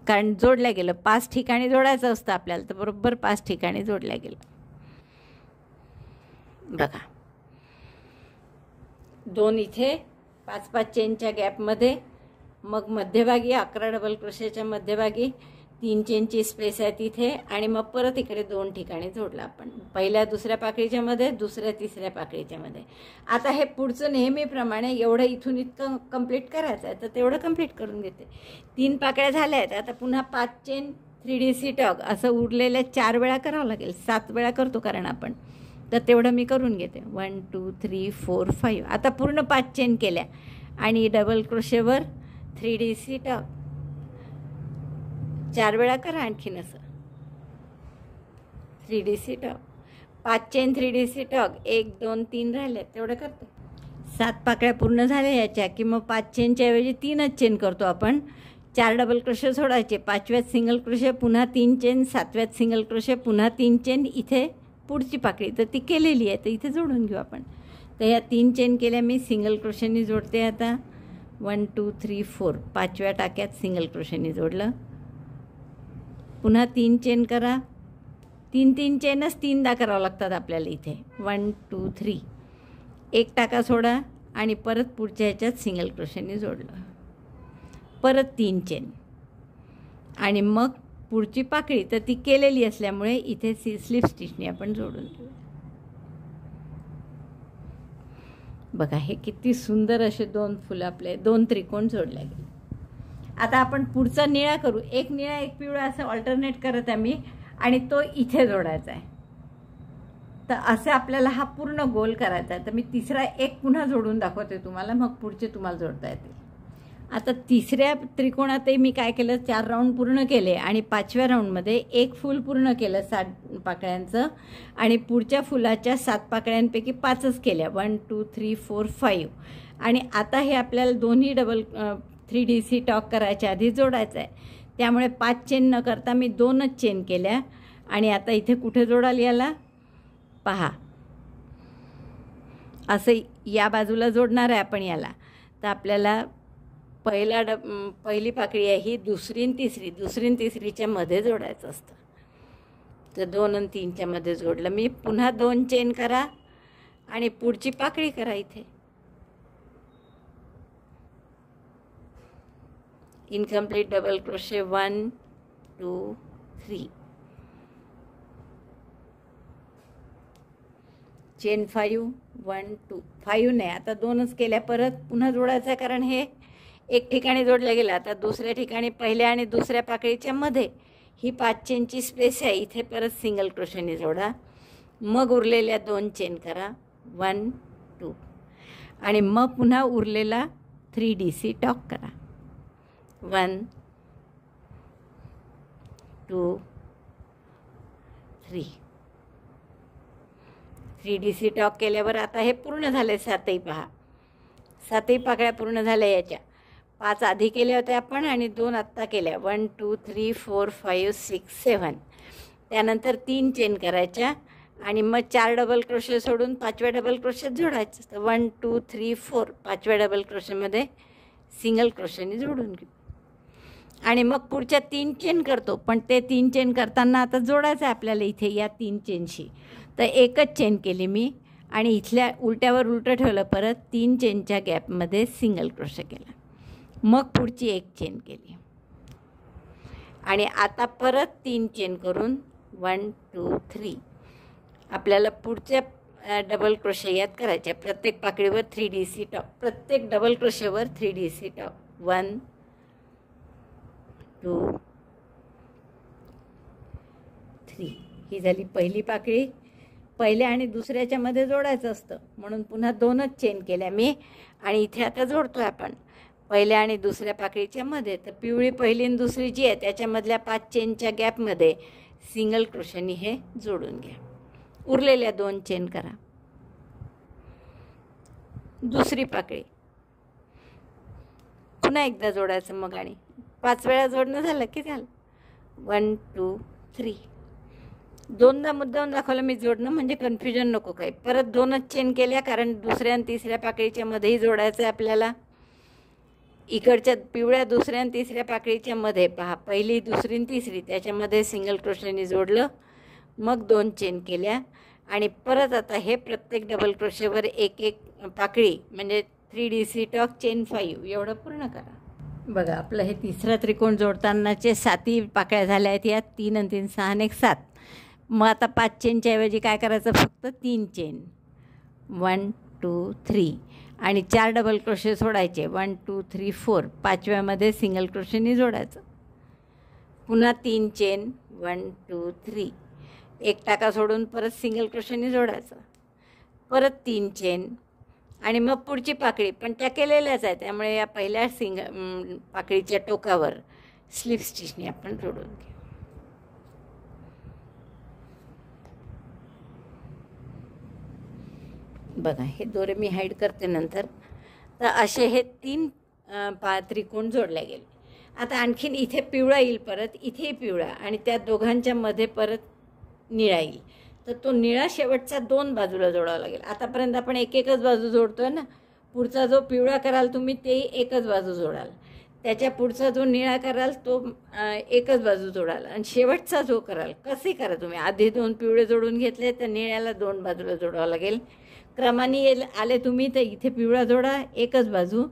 कारण जोडल्या गेलं, 5 ठिकाणी जोडायचं असतं आपल्याला, तर बरोबर 5 ठिकाणी जोडल्या गेलं. बघा 2 इथे 5-5 चेनच्या गॅपमध्ये, मग मध्यभागी 11 डबल क्रोशेच्या मध्यभागी 3 चेनची स्पेस आहे तिथे, आणि मग परत इकडे 2 ठिकाणी जोडला आपण, पहिल्या दुसऱ्या पाकळीच्या मध्ये, दुसऱ्या तिसऱ्या पाकळीच्या मध्ये. आता हे पुढचं नेहमीप्रमाणे एवढं इथून इतकं कंप्लीट करायचं आहे, तर तेवढं कंप्लीट करून घेते. 3 पाकळ्या झाल्या आहेत. आता पुन्हा 5 चेन 3DC टॉक असं उरलेल्या 4 वेळा करावं लागेल. 7 वेळा करतो कारण आपण, तर तेवढं मी करून घेते. 1 2 3 4 5. आता पूर्ण 5 चेन केल्या आणि डबल क्रोशेवर 3DC टॉक 4 वेळा करा. आणखीन असं 3DC talk 5 chain 3DC talk 1 2 3 राहिले तेवढं करतो. 7 पाकळ्या पूर्ण झाल्या याच्या की मग 5 चेनच्या ऐवजी 3च चेन करतो आपण. 4 डबल क्रोशे सोडायचे, 5व्यात सिंगल क्रोशे, पुन्हा 3 चेन, 7व्यात सिंगल क्रोशे, पुन्हा 3 चेन. इथे पुढची पाकळी तर ती केलेली आहे तर इथे जोडून घेऊ आपण. तर ह्या 3 चेन केल्या मी सिंगल क्रोशेनी जोडते. आता 1 2 3 4 5व्या टाक्यात सिंगल क्रोशेनी जोडलं. पुन्हा 3 चेन करा. 3 चेनच 3दा करावं लागतात आपल्याला इथे. 1 2 3 एक टाका सोडा आणि परत पुढच्या ह्याच्यात सिंगल क्रोशेनी जोडलं. परत 3 चेन आणि मग पुढची पाकळी तर ती केलेली असल्यामुळे इथे स्लिप स्टिचने आपण जोडून घेऊ. बघा हे किती सुंदर असे 2 फुलं आपले 2 त्रिकोण जोडले गेले. आता आपण पुढचा निळा करू. एक निळा एक पिवळा असं ऑल्टरनेट करत आहे मी आणि तो इथे जोडायचा आहे. तर असे आपल्याला हा पूर्ण गोल करायचा आहे. तर मी तिसरा एक पुन्हा जोडून दाखवते तुम्हाला, मग पुढचे तुम्हाला जोडता येतील. आता तिसऱ्या त्रिकोणातही मी काय केलं, 4 राऊंड पूर्ण केले आणि 5व्या राऊंडमध्ये एक फूल पूर्ण केलं 7 पाकळ्यांचं आणि पुढच्या फुलाच्या 7 पाकळ्यांपैकी 5च केल्या. 1 2 3 4 5. आणि आता हे आपल्याला दोन्ही डबल 3DC टॉक करायच्या आधी जोडायचं आहे. त्यामुळे 5 चेन न करता मी 2च चेन केल्या. आणि आता इथे कुठे जोडाल याला पहा, असं या बाजूला जोडणार आहे आपण याला. तर आपल्याला पहिली पाकळी आहे ही दुसरी आणि तिसरीच्या मध्ये जोडायचं असतं. तर 2 आणि 3च्या मध्ये जोडलं मी. पुन्हा 2 चेन करा आणि पुढची पाकळी करा. इथे इनकम्प्लीट डबल क्रोशे 1 2 3 चेन 5 1 2 5 नाही, आता 2च केल्या. परत पुन्हा जोडायचं आहे कारण हे एक ठिकाणी जोडलं गेलं. आता दुसऱ्या ठिकाणी पहिल्या आणि दुसऱ्या पाकळीच्या मध्ये ही 5 चेनची स्पेस आहे. इथे परत सिंगल क्रोशेने जोडा. मग उरलेल्या 2 चेन करा 1 2 आणि मग पुन्हा उरलेला 3DC टॉक करा. 1 2 3 3DC टॉक केल्यावर आता हे पूर्ण झाले. 7ही पहा, 7ही पाकळ्या पूर्ण झाल्या. याच्या 5 आधी केल्या होत्या आपण आणि 2 आत्ता केल्या. 1 2 3 4 5 6 7. त्यानंतर 3 चेन करायच्या आणि मग 4 डबल क्रोशे सोडून 5व्या डबल क्रोशेत जोडायचं. तर 1 2 3 4 5व्या डबल क्रोशेमध्ये सिंगल क्रोशेने जोडून घेऊ आणि मग पुढच्या 3 चेन करतो. पण ते 3 चेन करताना आता जोडायचं आहे आपल्याला इथे या 3 चेनशी. तर एकच चेन केली मी आणि इथल्या उलट्यावर उलटं ठेवलं. परत 3 चेनच्या गॅपमध्ये सिंगल क्रोशे केला. मग पुढची एक चेन केली आणि आता परत 3 चेन करून 1 2 3 आपल्याला पुढच्या डबल क्रोशे यात करायच्या. प्रत्येक पाकळीवर 3DC टॉक, प्रत्येक डबल क्रोशेवर 3DC टॉक. 1 2 3 ही झाली पहिली पाकळी. पहिल्या आणि दुसऱ्याच्या मध्ये जोडायचं असतं म्हणून पुन्हा 2च चेन केल्या मी आणि इथे आता जोडतोय आपण पहिल्या आणि दुसऱ्या पाकळीच्या मध्ये. तर पिवळी पहिली आणि दुसरी जी आहे त्याच्यामधल्या 5 चेनच्या गॅपमध्ये सिंगल क्रोशेनी हे जोडून घ्या. उरलेल्या 2 चेन करा. दुसरी पाकळी पुन्हा एकदा जोडायचं मग आणि 5 वेळा जोडणं झालं की झालं. 1 2 3 2दा मुद्दाम दाखवलं मी जोडणं म्हणजे कन्फ्युजन नको काही. परत 2च चेन केल्या कारण दुसऱ्या आणि तिसऱ्या पाकळीच्या मध्येही जोडायचं आहे आपल्याला. इकडच्या पिवळ्या दुसऱ्या आणि तिसऱ्या पाकळीच्या मध्ये पहा, पहिली दुसरी आणि तिसरी त्याच्यामध्ये सिंगल क्रोशेने जोडलं. मग 2 चेन केल्या आणि परत आता हे प्रत्येक डबल क्रोशेवर एक एक पाकळी म्हणजे 3DC टॉक चेन 5 एवढं पूर्ण करा. बघा आपलं हे तिसरा त्रिकोण जोडतानाचे 7ही पाकळ्या झाल्या आहेत. यात 3 आणि 3 6 आणि 1 7. मग आता 5 चेनच्या ऐवजी काय करायचं, फक्त 3 चेन 1 2 3 आणि 4 डबल क्रोशे सोडायचे. 1 2 3 4 5व्यामध्ये सिंगल क्रोशेने जोडायचं. पुन्हा 3 चेन 1 2 3, एक टाका सोडून परत सिंगल क्रोशेने जोडायचं, परत 3 चेन आणि मग पुढची पाकळी पण त्या केलेल्याच आहे, त्यामुळे या पहिल्या पाकळीच्या टोकावर स्लिप स्टिचने आपण जोडून घेऊ. बघा हे दोरे मी हाईड करते नंतर. तर असे हे 3 त्रिकोण जोडले गेले. आता आणखीन इथे पिवळा येईल, परत इथेही पिवळा आणि त्या दोघांच्या मध्ये परत निळा येईल. तर तो निळा शेवटचा 2 बाजूला जोडावा लागेल. आतापर्यंत आपण एकच बाजू जोडतोय ना. पुढचा जो पिवळा कराल तुम्ही तेही एकच बाजू जोडाल, त्याच्या पुढचा जो निळा कराल तो एकच बाजू जोडाल आणि शेवटचा जो कराल कसे करा तुम्ही. आधी 2 पिवळे जोडून घेतले तर निळ्याला 2 बाजूला जोडावं लागेल. क्रमाने आले तुम्ही तर इथे पिवळा जोडा एकच बाजू,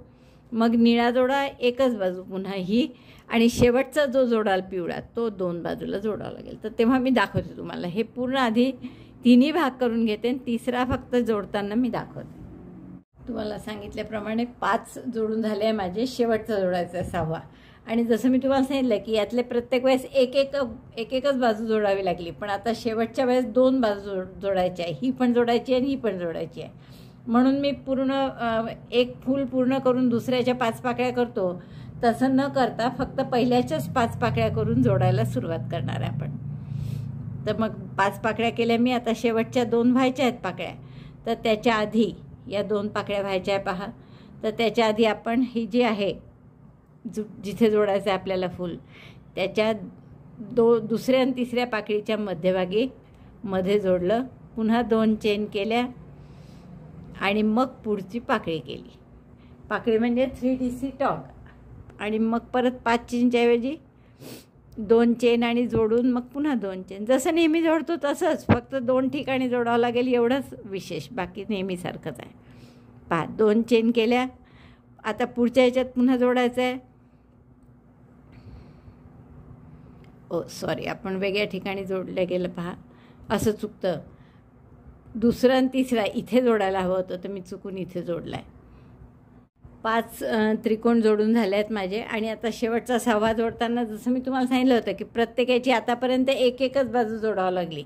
मग निळा जोडा एकच बाजू पुन्हा ही, आणि शेवटचा जो जोडाल पिवळा तो 2 बाजूला जोडावा लागेल. तर तेव्हा मी दाखवते तुम्हाला. हे पूर्ण आधी 3 भाग करून घेते आणि तिसरा फक्त जोडताना मी दाखवते. तुम्हाला सांगितल्याप्रमाणे 5 जोडून झाले आहे माझे. शेवटचा जोडायचा आहे 6वा. आणि जसं मी तुम्हाला सांगितलं की यातले प्रत्येक वेळेस एकच बाजू जोडावी लागली, पण आता शेवटच्या वेळेस 2 बाजू जोडायच्या आहे. ही पण जोडायची आणि ही पण जोडायची आहे. म्हणून मी पूर्ण एक फूल पूर्ण करून दुसऱ्याच्या 5 पाकळ्या करतो, तसं न करता फक्त पहिल्याच्याच 5 पाकळ्या करून जोडायला सुरुवात करणार आहे आपण. तर मग 5 पाकळ्या केल्या मी. आता शेवटच्या 2 व्हायच्या आहेत पाकळ्या, तर त्याच्या आधी या 2 पाकळ्या व्हायच्या आहे पहा. तर त्याच्या आधी आपण ही जी आहे जिथे जोडायचं आहे आपल्याला फूल, त्याच्या दुसऱ्या आणि तिसऱ्या पाकळीच्या मध्यभागी मध्ये जोडलं, पुन्हा 2 चेन केल्या आणि मग पुढची पाकळी केली. पाकळी म्हणजे 3DC टॉग. आणि मग परत 5 चेनच्या ऐवजी 2 चेन आणि जोडून मग पुन्हा 2 चेन. जसं नेहमी जोडतो तसंच, फक्त 2 ठिकाणी जोडावं लागेल एवढंच विशेष, बाकी नेहमीसारखंच आहे. पहा 2 चेन केल्या. आता पुढच्या ह्याच्यात पुन्हा जोडायचं आहे. सॉरी, आपण वेगळ्या ठिकाणी जोडलं गेलं पहा, असं चुकतं. दुसरा आणि तिसरा इथे जोडायला हवं होतं, तर मी चुकून इथे जोडला आहे. 5 त्रिकोण जोडून झाले आहेत माझे. आणि आता शेवटचा 6वा जोडताना जसं मी तुम्हाला सांगितलं होतं की प्रत्येकाची आतापर्यंत एकच बाजू जोडावं लागली,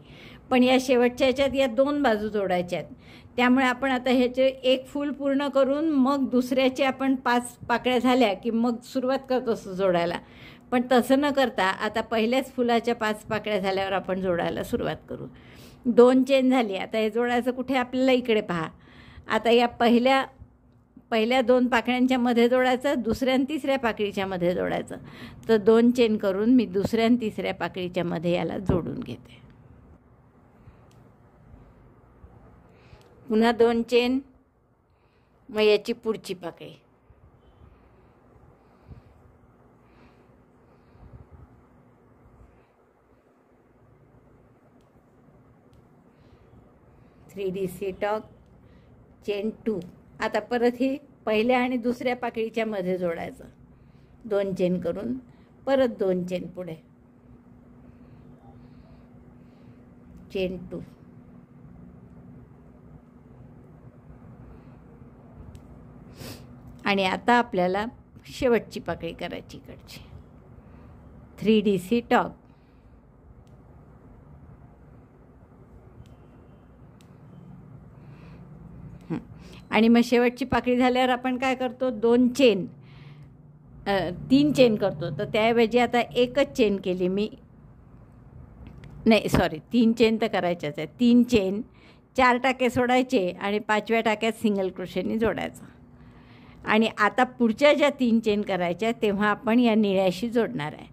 पण या शेवटच्या ह्याच्यात या 2 बाजू जोडायच्या आहेत. त्यामुळे आपण आता ह्याचे एक फूल पूर्ण करून मग दुसऱ्याचे आपण 5 पाकळ्या झाल्या की मग सुरुवात करतो जोडायला. पण तसं न करता आता पहिल्याच फुलाच्या 5 पाकळ्या झाल्यावर आपण जोडायला सुरुवात करू. 2 चेन झाली. आता हे जोडायचं कुठे आपल्याला इकडे पहा. आता या पहिल्या 2 पाकळ्यांच्या मध्ये जोडायचं, दुसऱ्या आणि तिसऱ्या पाकळीच्या मध्ये जोडायचं. तर 2 चेन करून मी दुसऱ्या आणि तिसऱ्या पाकळीच्या मध्ये याला जोडून घेते. पुन्हा 2 चेन, मग याची पुढची पाकळी. Three टॉग, chain 2. आता परत ही पहिल्या आणि दुसऱ्या पाकळीच्या मध्ये जोडायचं. 2 चेन करून परत 2 चेन पुढे, चेन 2. आणि आता आपल्याला शेवटची पाकळी करायची इकडची. 3DC टॉग. आणि मग शेवटची पाकळी झाल्यावर आपण काय करतो, 2 चेन 3 चेन करतो. तर त्याऐवजी आता एकच चेन केली मी. नाही सॉरी, 3 चेन तर करायच्याच आहे. 3 चेन, 4 टाके सोडायचे आणि 5व्या टाक्यात सिंगल क्रोशेने जोडायचं. आणि आता पुढच्या ज्या 3 चेन करायच्या तेव्हा आपण या निळ्याशी जोडणार आहे.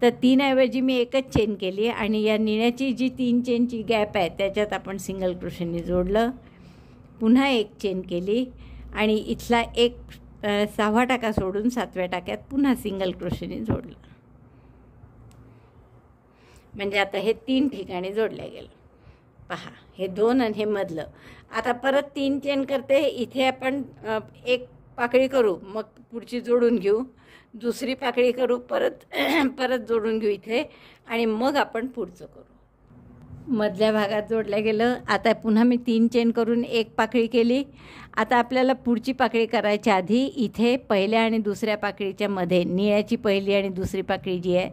तर 3 ऐवजी मी एकच चेन केली आणि या निळ्याची जी 3 चेनची गॅप आहे त्याच्यात आपण सिंगल क्रोशेने जोडलं. पुन्हा 1 चेन केली आणि इथला 6वा टाका सोडून 7व्या टाक्यात पुन्हा सिंगल क्रोशेने जोडलं. म्हणजे आता हे 3 ठिकाणी जोडले गेलं. पहा, हे 2 आणि हे मधलं. आता परत 3 चेन करते. इथे आपण एक पाकळी करू, मग पुढची जोडून घेऊ, दुसरी पाकळी करू, परत जोडून घेऊ इथे, आणि मग आपण पुढचं करू. मधल्या भागात जोडलं गेलं. आता पुन्हा मी 3 चेन करून एक पाकळी केली. आता आपल्याला पुढची पाकळी करायच्या आधी इथे पहिल्या आणि दुसऱ्या पाकळीच्या मध्ये निळ्याची पहिली आणि दुसरी पाकळी जी आहे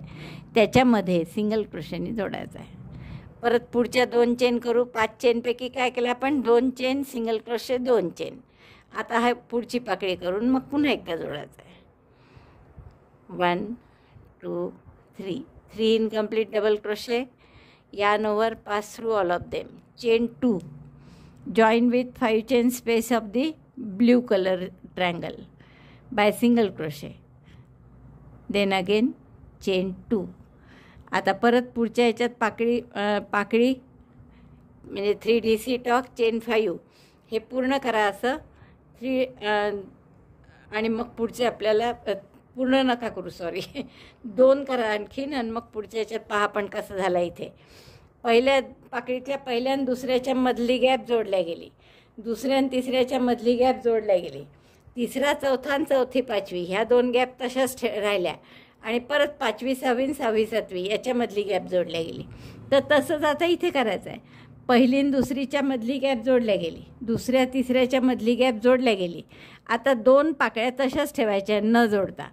त्याच्यामध्ये सिंगल क्रोशेनी जोडायचा आहे. परत पुढच्या 2 चेन करू. 5 चेनपैकी काय केलं आपण, 2 चेन सिंगल क्रोशे, 2 चेन. आता हा पुढची पाकळी करून मग पुन्हा एकदा जोडायचं आहे. 1 2 3 3 incomplete double crochet. yarn over, pass through all of them, chain 2, join with 5 chain space of the blue color triangle by single crochet, then again chain 2. आता परत पुढच्या ह्याच्यात पाकळी म्हणजे 3DC टॉक चेन 5 हे पूर्ण करा असं 3 आणि मग पुढचे आपल्याला पूर्ण नका करू, सॉरी 2 करा आणखीन आणि मग पुढच्या ह्याच्यात पहा पण कसं झालं. इथे पहिल्या पाकळीतल्या पहिल्या आणि दुसऱ्याच्या मधली गॅप जोडल्या गेली, दुसऱ्या आणि तिसऱ्याच्या मधली गॅप जोडल्या गेली, तिसरा चौथा आणि चौथी पाचवी ह्या 2 गॅप तशाच राहिल्या आणि परत 5वी 6वी 6वी 7वी याच्यामधली गॅप जोडल्या गेली. तर तसंच आता इथे करायचं आहे. पहिली आणि दुसरीच्या मधली गॅप जोडल्या गेली, दुसऱ्या तिसऱ्याच्या मधली गॅप जोडल्या गेली. आता 2 पाकळ्या तशाच ठेवायच्या न जोडता.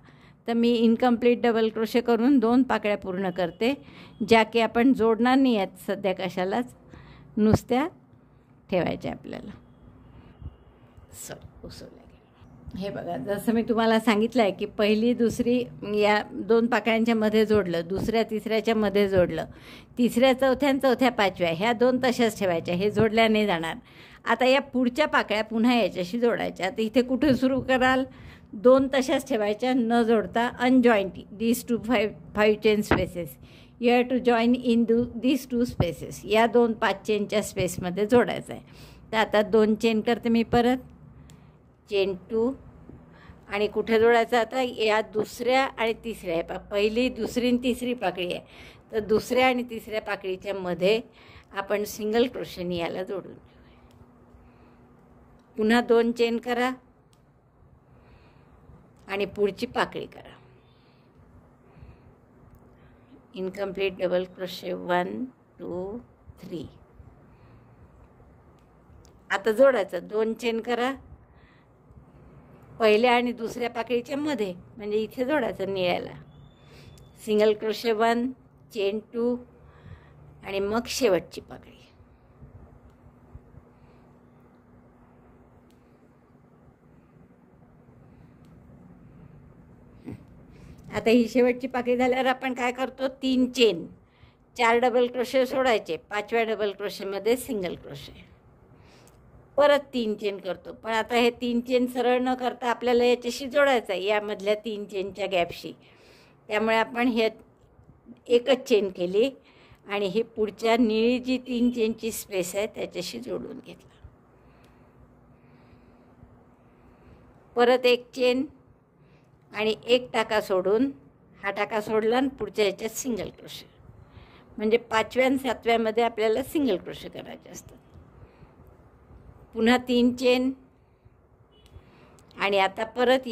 तर मी इनकम्प्लीट डबल क्रोशे करून 2 पाकळ्या पूर्ण करते, ज्या की आपण जोडणार नाही आहेत सध्या कशालाच, नुसत्या ठेवायच्या आपल्याला. उसवल्या गेल्या. हे बघा, जसं मी तुम्हाला सांगितलं आहे की पहिली दुसरी या 2 पाकळ्यांच्या मध्ये जोडलं, दुसऱ्या तिसऱ्याच्या मध्ये जोडलं, तिसऱ्या चौथ्या आणि चौथ्या पाचव्या ह्या 2 तशाच ठेवायच्या, हे जोडल्या नाही जाणार. आता या पुढच्या पाकळ्या पुन्हा याच्याशी जोडायच्या. आता इथे कुठे सुरू कराल, 2 तशाच ठेवायच्या न जोडता, unjoined these two 5 chain spaces, you have to join in these 2 spaces, या 2 5 चेनच्या स्पेसमध्ये जोडायचं आहे. तर आता 2 चेन करते मी परत, चेन 2 आणि कुठे जोडायचं आता, या दुसऱ्या आणि तिसऱ्या, हे पहिली दुसरी आणि तिसरी पाकळी आहे, तर दुसऱ्या आणि तिसऱ्या पाकळीच्या मध्ये आपण सिंगल क्रोशेनी याला जोडून घेऊया. पुन्हा 2 चेन करा आणि पुढची पाकळी करा. Incomplete double crochet 1 2 3. आता जोडायचं, 2 चेन करा पहिल्या आणि दुसऱ्या पाकळीच्या मध्ये, म्हणजे इथे जोडायचं निळ्याला. सिंगल क्रोशे 1 चेन 2 आणि मग शेवटची पाकळी. आता ही शेवटची पाकळी झाल्यावर आपण काय करतो, 3 चेन, 4 डबल क्रोशे सोडायचे, 5व्या डबल क्रोशेमध्ये सिंगल क्रोशे, परत 3 चेन करतो. पण आता हे 3 चेन सरळ न करता आपल्याला याच्याशी जोडायचं आहे, यामधल्या 3 चेनच्या गॅपशी. त्यामुळे आपण हे एकच चेन केली आणि ही पुढच्या निळी जी 3 चेनची स्पेस आहे त्याच्याशी जोडून घेतला. परत 1 चेन आणि 1 टाका सोडून, हा टाका सोडला आणि पुढच्या ह्याच्यात सिंगल क्रोशे, म्हणजे 5व्या आणि 7व्यामध्ये आपल्याला सिंगल क्रोशे करायचे असतात. पुन्हा 3 चेन आणि आता परत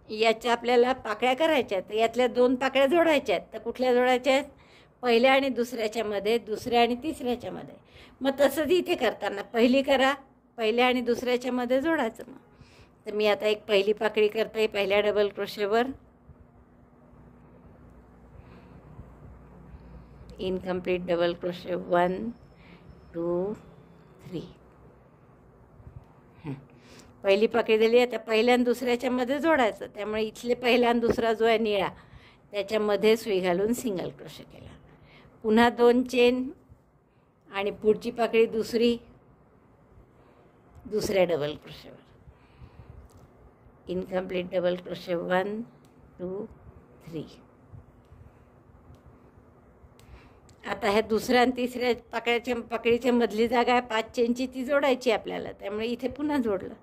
याच्या आपल्याला पाकळ्या करायच्या आहेत. यातल्या 2 पाकळ्या जोडायच्या आहेत. तर कुठल्या जोडायच्या आहेत, पहिल्या आणि दुसऱ्याच्या मध्ये, दुसऱ्या आणि तिसऱ्याच्या मध्ये. मग तसंच इथे करताना पहिली करा, पहिल्या आणि दुसऱ्याच्या मध्ये जोडायचं. मग तर मी आता एक पहिली पाकळी करते पहिल्या डबल क्रोशेवर, इनकम्प्लीट डबल क्रोशे 1 2 3. पहिली पाकळी झाली. आता पहिल्या आणि दुसऱ्याच्या मध्ये जोडायचं. त्यामुळे इथले पहिला आणि दुसरा जो आहे निळा त्याच्यामध्ये सुई घालून सिंगल क्रोशे केला. पुन्हा 2 चेन आणि पुढची पाकळी दुसऱ्या डबल क्रोशेवर, इनकम्प्लीट डबल क्रोशे 1 2 3. आता ह्या दुसऱ्या आणि तिसऱ्या पाकळीच्या मधली जागा आहे 5 चेनची, ती जोडायची आपल्याला. त्यामुळे इथे पुन्हा जोडलं.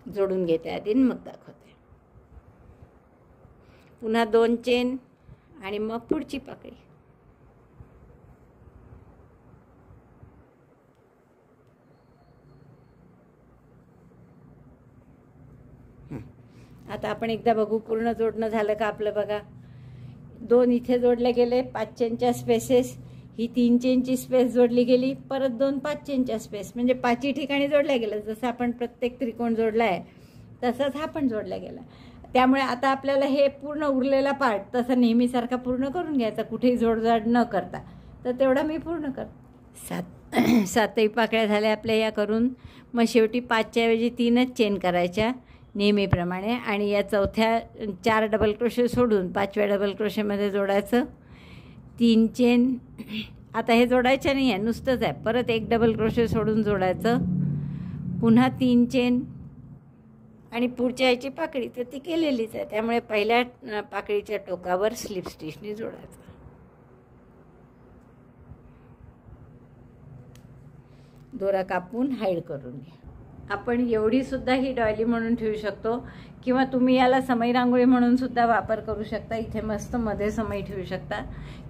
जोडून घेते आधी मग दाखवते. पुन्हा 2 चेन आणि मग पुढची पाकळी. आता आपण एकदा बघू पूर्ण जोडणं झालं का आपलं. बघा, 2 इथे जोडले गेले 5 चेनच्या स्पेसेस, ही 3 चेनची स्पेस जोडली गेली, परत 2 5 चेनच्या स्पेस, म्हणजे 5ही ठिकाणी जोडल्या गेलं. जसं आपण प्रत्येक त्रिकोण जोडला आहे तसंच हा पण जोडला गेला. त्यामुळे आता आपल्याला हे पूर्ण उरलेला पार्ट तसा नेहमीसारखा पूर्ण करून घ्यायचा, कुठेही जोडजाड न करता. तर तेवढा मी पूर्ण सातही पाकळ्या झाल्या आपल्या या करून. मग शेवटी 5च्या ऐवजी 3च चेन करायच्या नेहमीप्रमाणे, आणि या चौथ्या 4 डबल क्रोशे सोडून 5व्या डबल क्रोशेमध्ये जोडायचं 3 चेन. आता हे जोडायचं नाही आहे, नुसतंच आहे. परत 1 डबल क्रोशे सोडून जोडायचं, पुन्हा 3 चेन, आणि पुढच्या ह्याची पाकळी तर ती केलेलीच आहे, त्यामुळे पहिल्या पाकळीच्या टोकावर स्लिप स्टिचने जोडायचं. दोरा कापून हाईड करून घ्या. आपण एवढीसुद्धा ही डॉयली म्हणून ठेवू शकतो, किंवा तुम्ही याला समई रांगोळी म्हणून सुद्धा वापर करू शकता. इथे मस्त मध्ये समई ठेवू शकता,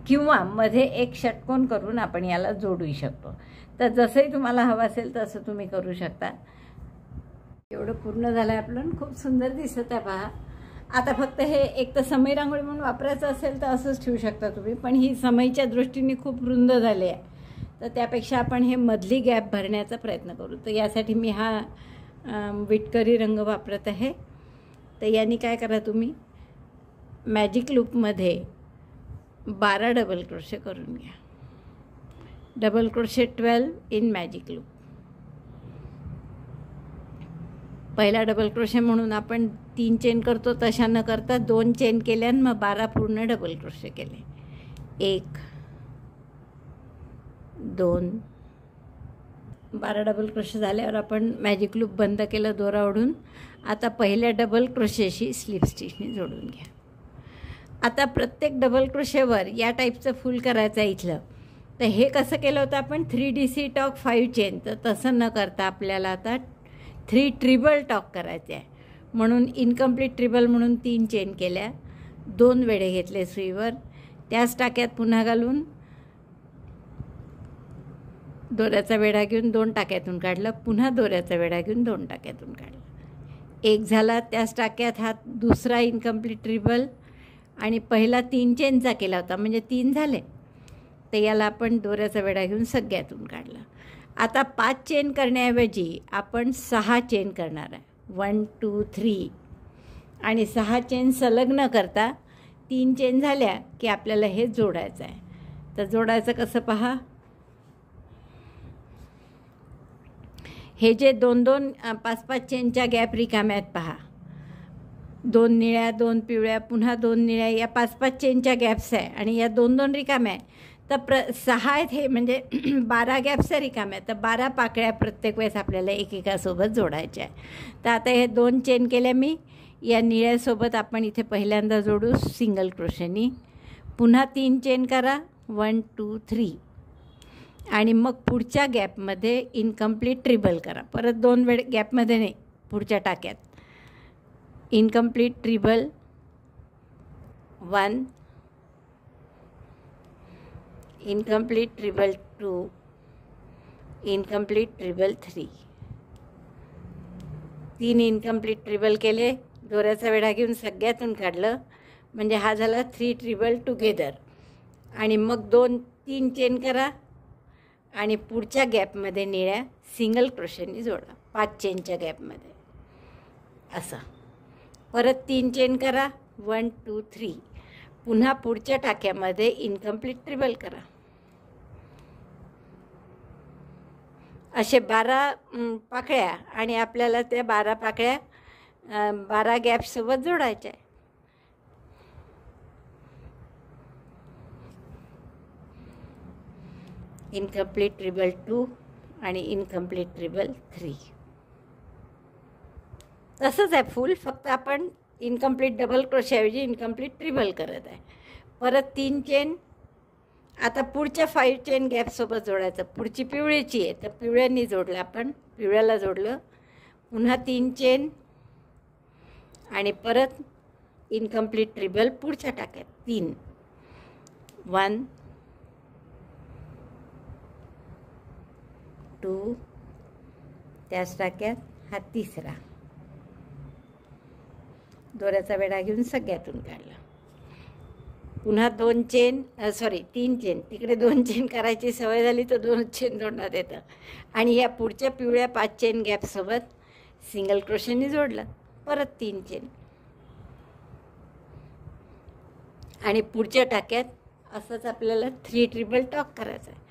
किंवा मध्ये एक षटकोन करून आपण याला जोडू शकतो. तर जसंही तुम्हाला हवं असेल तसं तुम्ही करू शकता. एवढं पूर्ण झालं आहे आपलं, खूप सुंदर दिसत आहे पहा. आता फक्त हे एक तर समई रांगोळी म्हणून वापरायचं असेल तर असंच ठेवू शकता तुम्ही, पण ही समईच्या दृष्टीने खूप रुंद झाली आहे, तर त्यापेक्षा आपण हे मधली गॅप भरण्याचा प्रयत्न करू. तर यासाठी मी हा विटकरी रंग वापरत आहे. तर याने काय करा, तुम्ही मॅजिक लूपमध्ये 12 डबल क्रोशे करून घ्या. Double crochet 12 in magic loop. पहिला डबल क्रोशे म्हणून आपण 3 चेन करतो, तशा न करता 2 चेन केल्या आणि मग 12 पूर्ण डबल क्रोशे केले. 1 2 12 डबल क्रोशे झाल्यावर आपण मॅजिक लूप बंद केलं दोरा ओढून. आता पहिल्या डबल क्रोशेशी स्लिप स्टिचने जोडून घ्या. आता प्रत्येक डबल क्रोशेवर या टाईपचं फूल करायचं आहे इथलं. तर हे कसं केलं होतं आपण 3DC टॉक 5 चेन, तर तसं न करता आपल्याला आता 3 ट्रिबल टॉक करायचे आहे. म्हणून इनकम्प्लीट ट्रिबल म्हणून 3 चेन केल्या, 2 वेढे घेतले सुईवर, त्याच टाक्यात पुन्हा घालून दोऱ्याचा वेढा घेऊन 2 टाक्यातून काढलं, पुन्हा दोऱ्याचा वेढा घेऊन 2 टाक्यातून काढलं. 1 झाला, त्याच टाक्यात हा दुसरा इनकम्प्लीट ट्रिबल, आणि पहिला 3 चेनचा केला होता म्हणजे 3 झाले. तर याला आपण दोऱ्याचा वेढा घेऊन सगळ्यातून काढला. आता 5 चेन करण्याऐवजी आपण 6 चेन करणार आहे. 1 2 3, आणि 6 चेन सलग न करता 3 चेन झाल्या की आपल्याला हे जोडायचं आहे. तर जोडायचं कसं पहा, हे जे 2-2 5-5 चेनच्या गॅप रिकाम्या आहेत पहा, 2 निळ्या 2 पिवळ्या पुन्हा 2 निळ्या, या 5-5 चेनच्या गॅप्स आहे, आणि या 2-2 रिकाम्या आहे. तर 6 आहेत हे म्हणजे 12 गॅप्स रिकाम्या आहेत. तर 12 पाकळ्या प्रत्येक वेळेस आपल्याला एकेकासोबत जोडायच्या आहे. तर आता हे 2 चेन केल्या मी, या निळ्यासोबत आपण इथे पहिल्यांदा जोडू सिंगल क्रोशेनी, पुन्हा 3 चेन करा 1 2 3, आणि मग पुढच्या गॅपमध्ये इनकम्प्लीट ट्रिबल करा. परत 2 वेळ गॅपमध्ये नाही, पुढच्या टाक्यात इनकम्प्लीट ट्रिबल 1, इनकम्प्लीट ट्रिबल 2, इनकम्प्लीट ट्रिबल 3. 3 इनकम्प्लीट ट्रिबल केले, दोऱ्याचा वेढा घेऊन सगळ्यातून काढलं, म्हणजे हा झाला 3 ट्रिबल टुगेदर. आणि मग 2-3 चेन करा, आणि पुढच्या गॅपमध्ये निळ्या सिंगल क्रोशेनी जोडा 5 चेनच्या गॅपमध्ये असं. परत 3 चेन करा 1 2 3, पुन्हा पुढच्या टाक्यामध्ये इनकम्प्लीट ट्रिबल करा. असे 12 पाकळ्या, आणि आपल्याला त्या 12 पाकळ्या 12 गॅपसोबत जोडायच्या आहे. इनकम्प्लीट ट्रिबल 2 आणि इनकम्प्लीट ट्रिबल 3. तसंच आहे फुल, फक्त आपण इनकम्प्लीट डबल क्रोशेऐवजी इनकम्प्लीट ट्रिबल करत आहे. परत 3 चेन. आता पुढच्या 5 चेन गॅपसोबत जोडायचं. पुढची पिवळीची आहे तर पिवळ्यांनी जोडलं आपण, पिवळ्याला जोडलं, पुन्हा 3 चेन, आणि परत इनकम्प्लीट ट्रिबल पुढच्या टाक्यात 3 1 2, त्याच टाक्यात हा तिसरा, दोऱ्याचा वेढा घेऊन सगळ्यातून काढला, पुन्हा 2 चेन 3 चेन. तिकडे 2 चेन करायची सवय झाली तर 2 चेन जोडण्यात येतं, आणि या पुढच्या पिवळ्या 5 चेन गॅपसोबत सिंगल क्रोशेनी जोडलं, परत 3 चेन. आणि पुढच्या टाक्यात असंच आपल्याला 3 ट्रिपल टॉक करायचं आहे.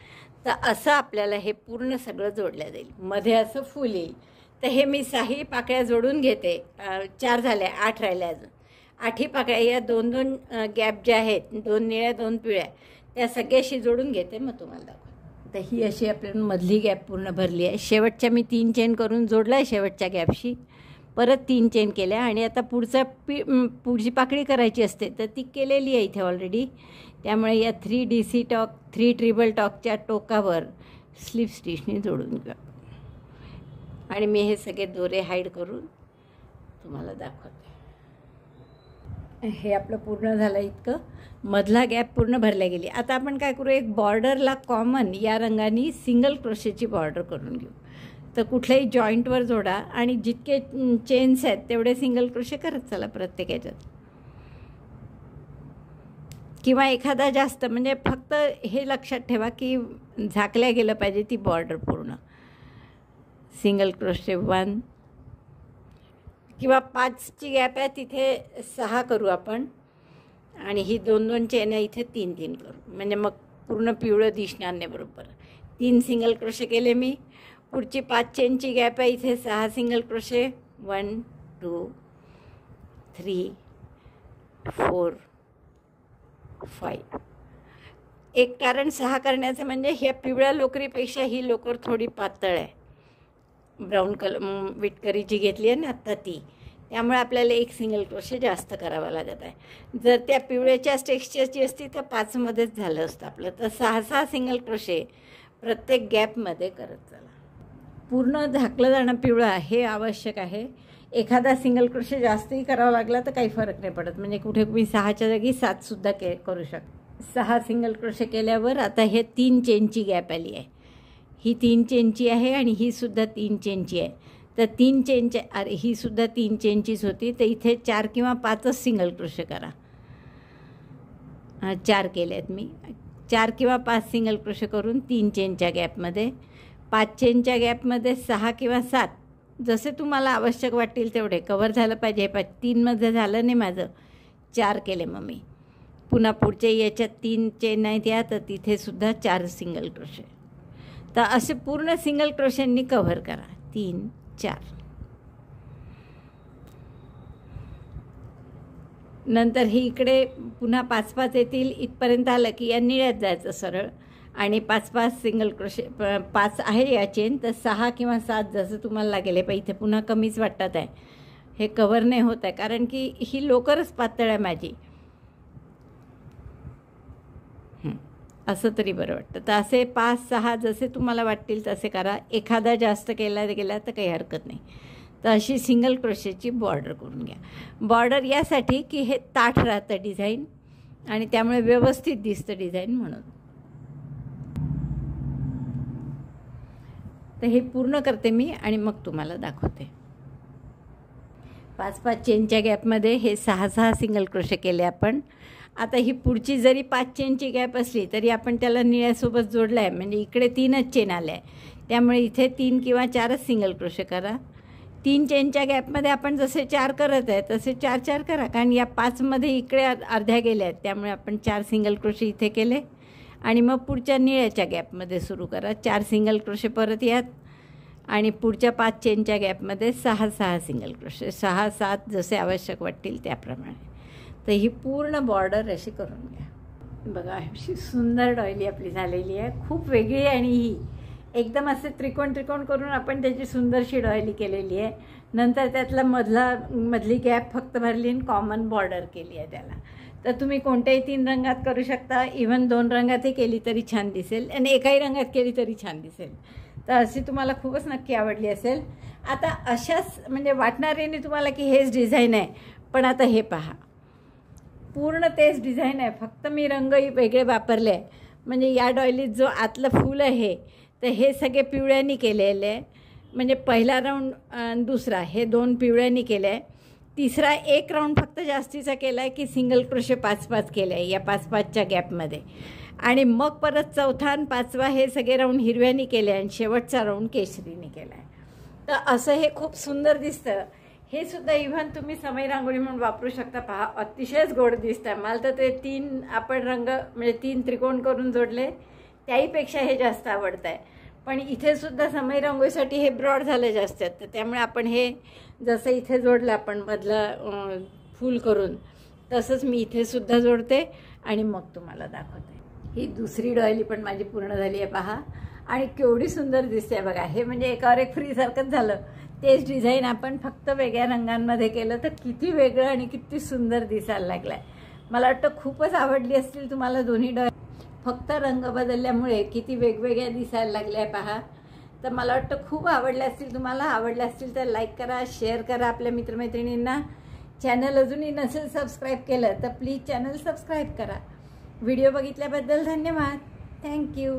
तर असं आपल्याला हे पूर्ण सगळं जोडलं जाईल. मध्ये असं फूल येईल. तर हे मी 6 पाकळ्या जोडून घेते. 4 झाल्या, 8 राहिल्या अजून. 8ही पाकळ्या या 2-2 गॅप ज्या आहेत, 2 निळ्या 2 पिवळ्या, त्या सगळ्याशी जोडून घेते, मग तुम्हाला दाखवते. तर ही अशी आपल्याला मधली गॅप पूर्ण भरली आहे. शेवटच्या मी 3 चेन करून जोडला आहे शेवटच्या गॅपशी. परत 3 चेन केल्या आणि आता पुढची पाकळी करायची असते, तर ती केलेली आहे इथे ऑलरेडी. त्यामुळे या 3 DC टॉक 3 ट्रिपल टॉकच्या टोकावर स्लिप स्टिचने जोडून घ्या. आणि मी हे सगळे दोरे हाईड करून तुम्हाला दाखवते. हे आपलं पूर्ण झालं. इतकं मधला गॅप पूर्ण भरल्या गेली. आता आपण काय करू, एक बॉर्डरला कॉमन या रंगाने सिंगल क्रोशेची बॉर्डर करून घेऊ. तर कुठल्याही जॉईंटवर जोडा आणि जितके चेन्स आहेत तेवढे सिंगल क्रोशे करत चला प्रत्येक ह्याच्यात. किंवा एखादा जास्त, म्हणजे फक्त हे लक्षात ठेवा की झाकल्या गेलं पाहिजे ती बॉर्डर पूर्ण. सिंगल क्रोशे 1 किंवा 5ची गॅप आहे तिथे 6 करू आपण. आणि ही 2-2 चेन आहे इथे 3-3 करू, म्हणजे मग पूर्ण पिवळं दिसणार नाही बरोबर. 3 सिंगल क्रोशे केले मी. पुढची 5 चेनची गॅप आहे इथे 6 सिंगल क्रोशे. 1 2 3 4 5. एक कारण 6 करण्याचं म्हणजे ह्या पिवळ्या लोकरीपेक्षा ही लोकर थोडी पातळ आहे. ब्राऊन कलर विटकरीची घेतली आहे ना आत्ता ती, त्यामुळे आपल्याला 1 सिंगल क्रोशे जास्त करावा लागत आहे. जर त्या पिवळ्याच्या टेक्स्चरची असती तर 5मध्येच झालं असतं आपलं. तर 6 सिंगल क्रोशे प्रत्येक गॅपमध्ये करत चला. पूर्ण झाकलं जाणं पिवळं हे आवश्यक आहे. एखादा सिंगल क्रोशे जास्तही करावा लागला तर काही फरक नाही पडत, म्हणजे कुठे तुम्ही 6च्या जागी 7सुद्धा करू शकता. 6 सिंगल क्रोशे केल्यावर आता हे 3 चेनची गॅप आली आहे. ही 3 चेनची आहे आणि ही सुद्धा 3 चेनची आहे. तर 3 चेनच्या, अरे ही सुद्धा 3 चेनचीच होती, तर इथे 4 किंवा 5च सिंगल क्रोशे करा. 4 केले आहेत मी. 4 किंवा 5 सिंगल क्रोशे करून 3 चेनच्या गॅपमध्ये, 5 चेनच्या गॅपमध्ये 6 किंवा 7 जसे तुम्हाला आवश्यक वाटतील तेवढे. कवर झालं पाहिजे. 3मध्ये झालं नाही माझं, 4 केले मग मी. पुन्हा पुढच्या याच्यात 3 चेन आहेत या, तर तिथेसुद्धा 4 सिंगल क्रोशे. तर असे पूर्ण सिंगल क्रोशेंनी कव्हर करा. 3 4. नंतर ही इकडे पुन्हा 5-5 येतील. इथपर्यंत आलं की या निळ्यात जायचं सरळ आणि 5-5 सिंगल क्रोशे. 5 आहे या चेन, तर 6 किंवा 7 जसं तुम्हाला लागेल. पण इथे पुन्हा कमीच वाटतात आहे, हे कवर नाही होत आहे कारण की ही लोकरच पातळ आहे माझी. असं तरी बरं वाटतं. तर असे 5-6 जसे तुम्हाला वाटतील तसे करा. एखादा जास्त केला गेला तर काही हरकत नाही. तर अशी सिंगल क्रोशेची बॉर्डर करून घ्या. बॉर्डर यासाठी की हे ताठ राहतं डिझाईन आणि त्यामुळे व्यवस्थित दिसतं डिझाईन म्हणून. तर हे पूर्ण करते मी आणि मग तुम्हाला दाखवते. 5-5 चेनच्या गॅपमध्ये हे 6 सिंगल क्रोशे केले आपण. आता ही पुढची जरी 5 चेनची गॅप असली तरी आपण त्याला निळ्यासोबत जोडलं आहे, म्हणजे इकडे 3च चेन आल्या आहे. त्यामुळे इथे 3 किंवा 4च सिंगल क्रोशे करा. 3 चेनच्या गॅपमध्ये आपण जसे 4 करत आहे तसे 4-4 करा, कारण या 5मध्ये इकडे अर्ध्या गेल्या आहेत. त्यामुळे आपण 4 सिंगल क्रोशे इथे केले आणि मग पुढच्या निळ्याच्या गॅपमध्ये सुरू करा. 4 सिंगल क्रोशे परत यात आणि पुढच्या 5 चेनच्या गॅपमध्ये 6 सिंगल क्रोशे. 6-7 जसे आवश्यक वाटतील त्याप्रमाणे. तर ही पूर्ण बॉर्डर अशी करून घ्या. बघा अशी सुंदर डॉयली आपली झालेली आहे. खूप वेगळी आहे आणि ही एकदम असे त्रिकोण करून आपण त्याची सुंदरशी डॉयली केलेली आहे. नंतर त्यातला मधली गॅप फक्त भरली आणि कॉमन बॉर्डर केली आहे त्याला. तर तुम्ही कोणत्याही 3 रंगात करू शकता. इव्हन 2 रंगातही केली तरी छान दिसेल आणि एकाही रंगात केली तरी छान दिसेल. तर अशी तुम्हाला खूपच नक्की आवडली असेल. आता अशाच म्हणजे वाटणारे नाही तुम्हाला की हेच डिझाईन आहे, पण आता हे पहा पूर्ण तेच डिझाईन आहे, फक्त मी रंगही वेगळे वापरले आहे. म्हणजे या डॉयलीत जो आतलं फूल आहे तर हे सगळे पिवळ्यांनी केलेले आहे. म्हणजे पहिला राऊंड दुसरा हे 2 पिवळ्यांनी केले आहे. तिसरा 1 राऊंड फक्त जास्तीचा केला आहे की सिंगल क्रोशे 5-5 केले आहे या 5-5च्या गॅपमध्ये. आणि मग परत चौथा आणि 5वा हे सगळे राऊंड हिरव्यानी केले आणि शेवटचा राऊंड केशरीने केला आहे. तर असं हे खूप सुंदर दिसतं. हे सुद्धा इव्हन तुम्ही समय रांगोळी म्हणून वापरू शकता. पहा, अतिशयच गोड दिसतं. मला तर ते 3 आपण रंग म्हणजे 3 त्रिकोण करून जोडले त्याहीपेक्षा हे जास्त आवडतं आहे. पण इथे सुद्धा समय रांगोळीसाठी हे ब्रॉड झाले जास्त आहेत, तर त्यामुळे आपण हे जसं इथे जोडलं आपण मधलं फूल करून, तसंच मी इथे सुद्धा जोडते आणि मग तुम्हाला दाखवते. ही दुसरी डॉयली पण माझी पूर्ण झाली आहे पहा, आणि केवढी सुंदर दिसते बघा. हे म्हणजे एकावर एक फ्रीसारखंच झालं. तेच डिझाईन आपण फक्त वेगळ्या रंगांमध्ये केलं तर किती वेगळं आणि किती सुंदर दिसायला लागलं आहे. मला वाटतं खूपच आवडली असतील तुम्हाला दोन्ही डॉयल. फक्त रंग बदलल्यामुळे किती वेगवेगळ्या दिसायला लागल्या आहे पहा. तर मला वाटतं खूप आवडल्या असतील तुम्हाला. आवडल्या असतील तर लाईक करा, शेअर करा आपल्या मित्रमैत्रिणींना. चॅनल अजूनही नसेल सबस्क्राईब केलं तर प्लीज चॅनल सबस्क्राईब करा. व्हिडिओ बघितल्याबद्दल धन्यवाद. थँक्यू.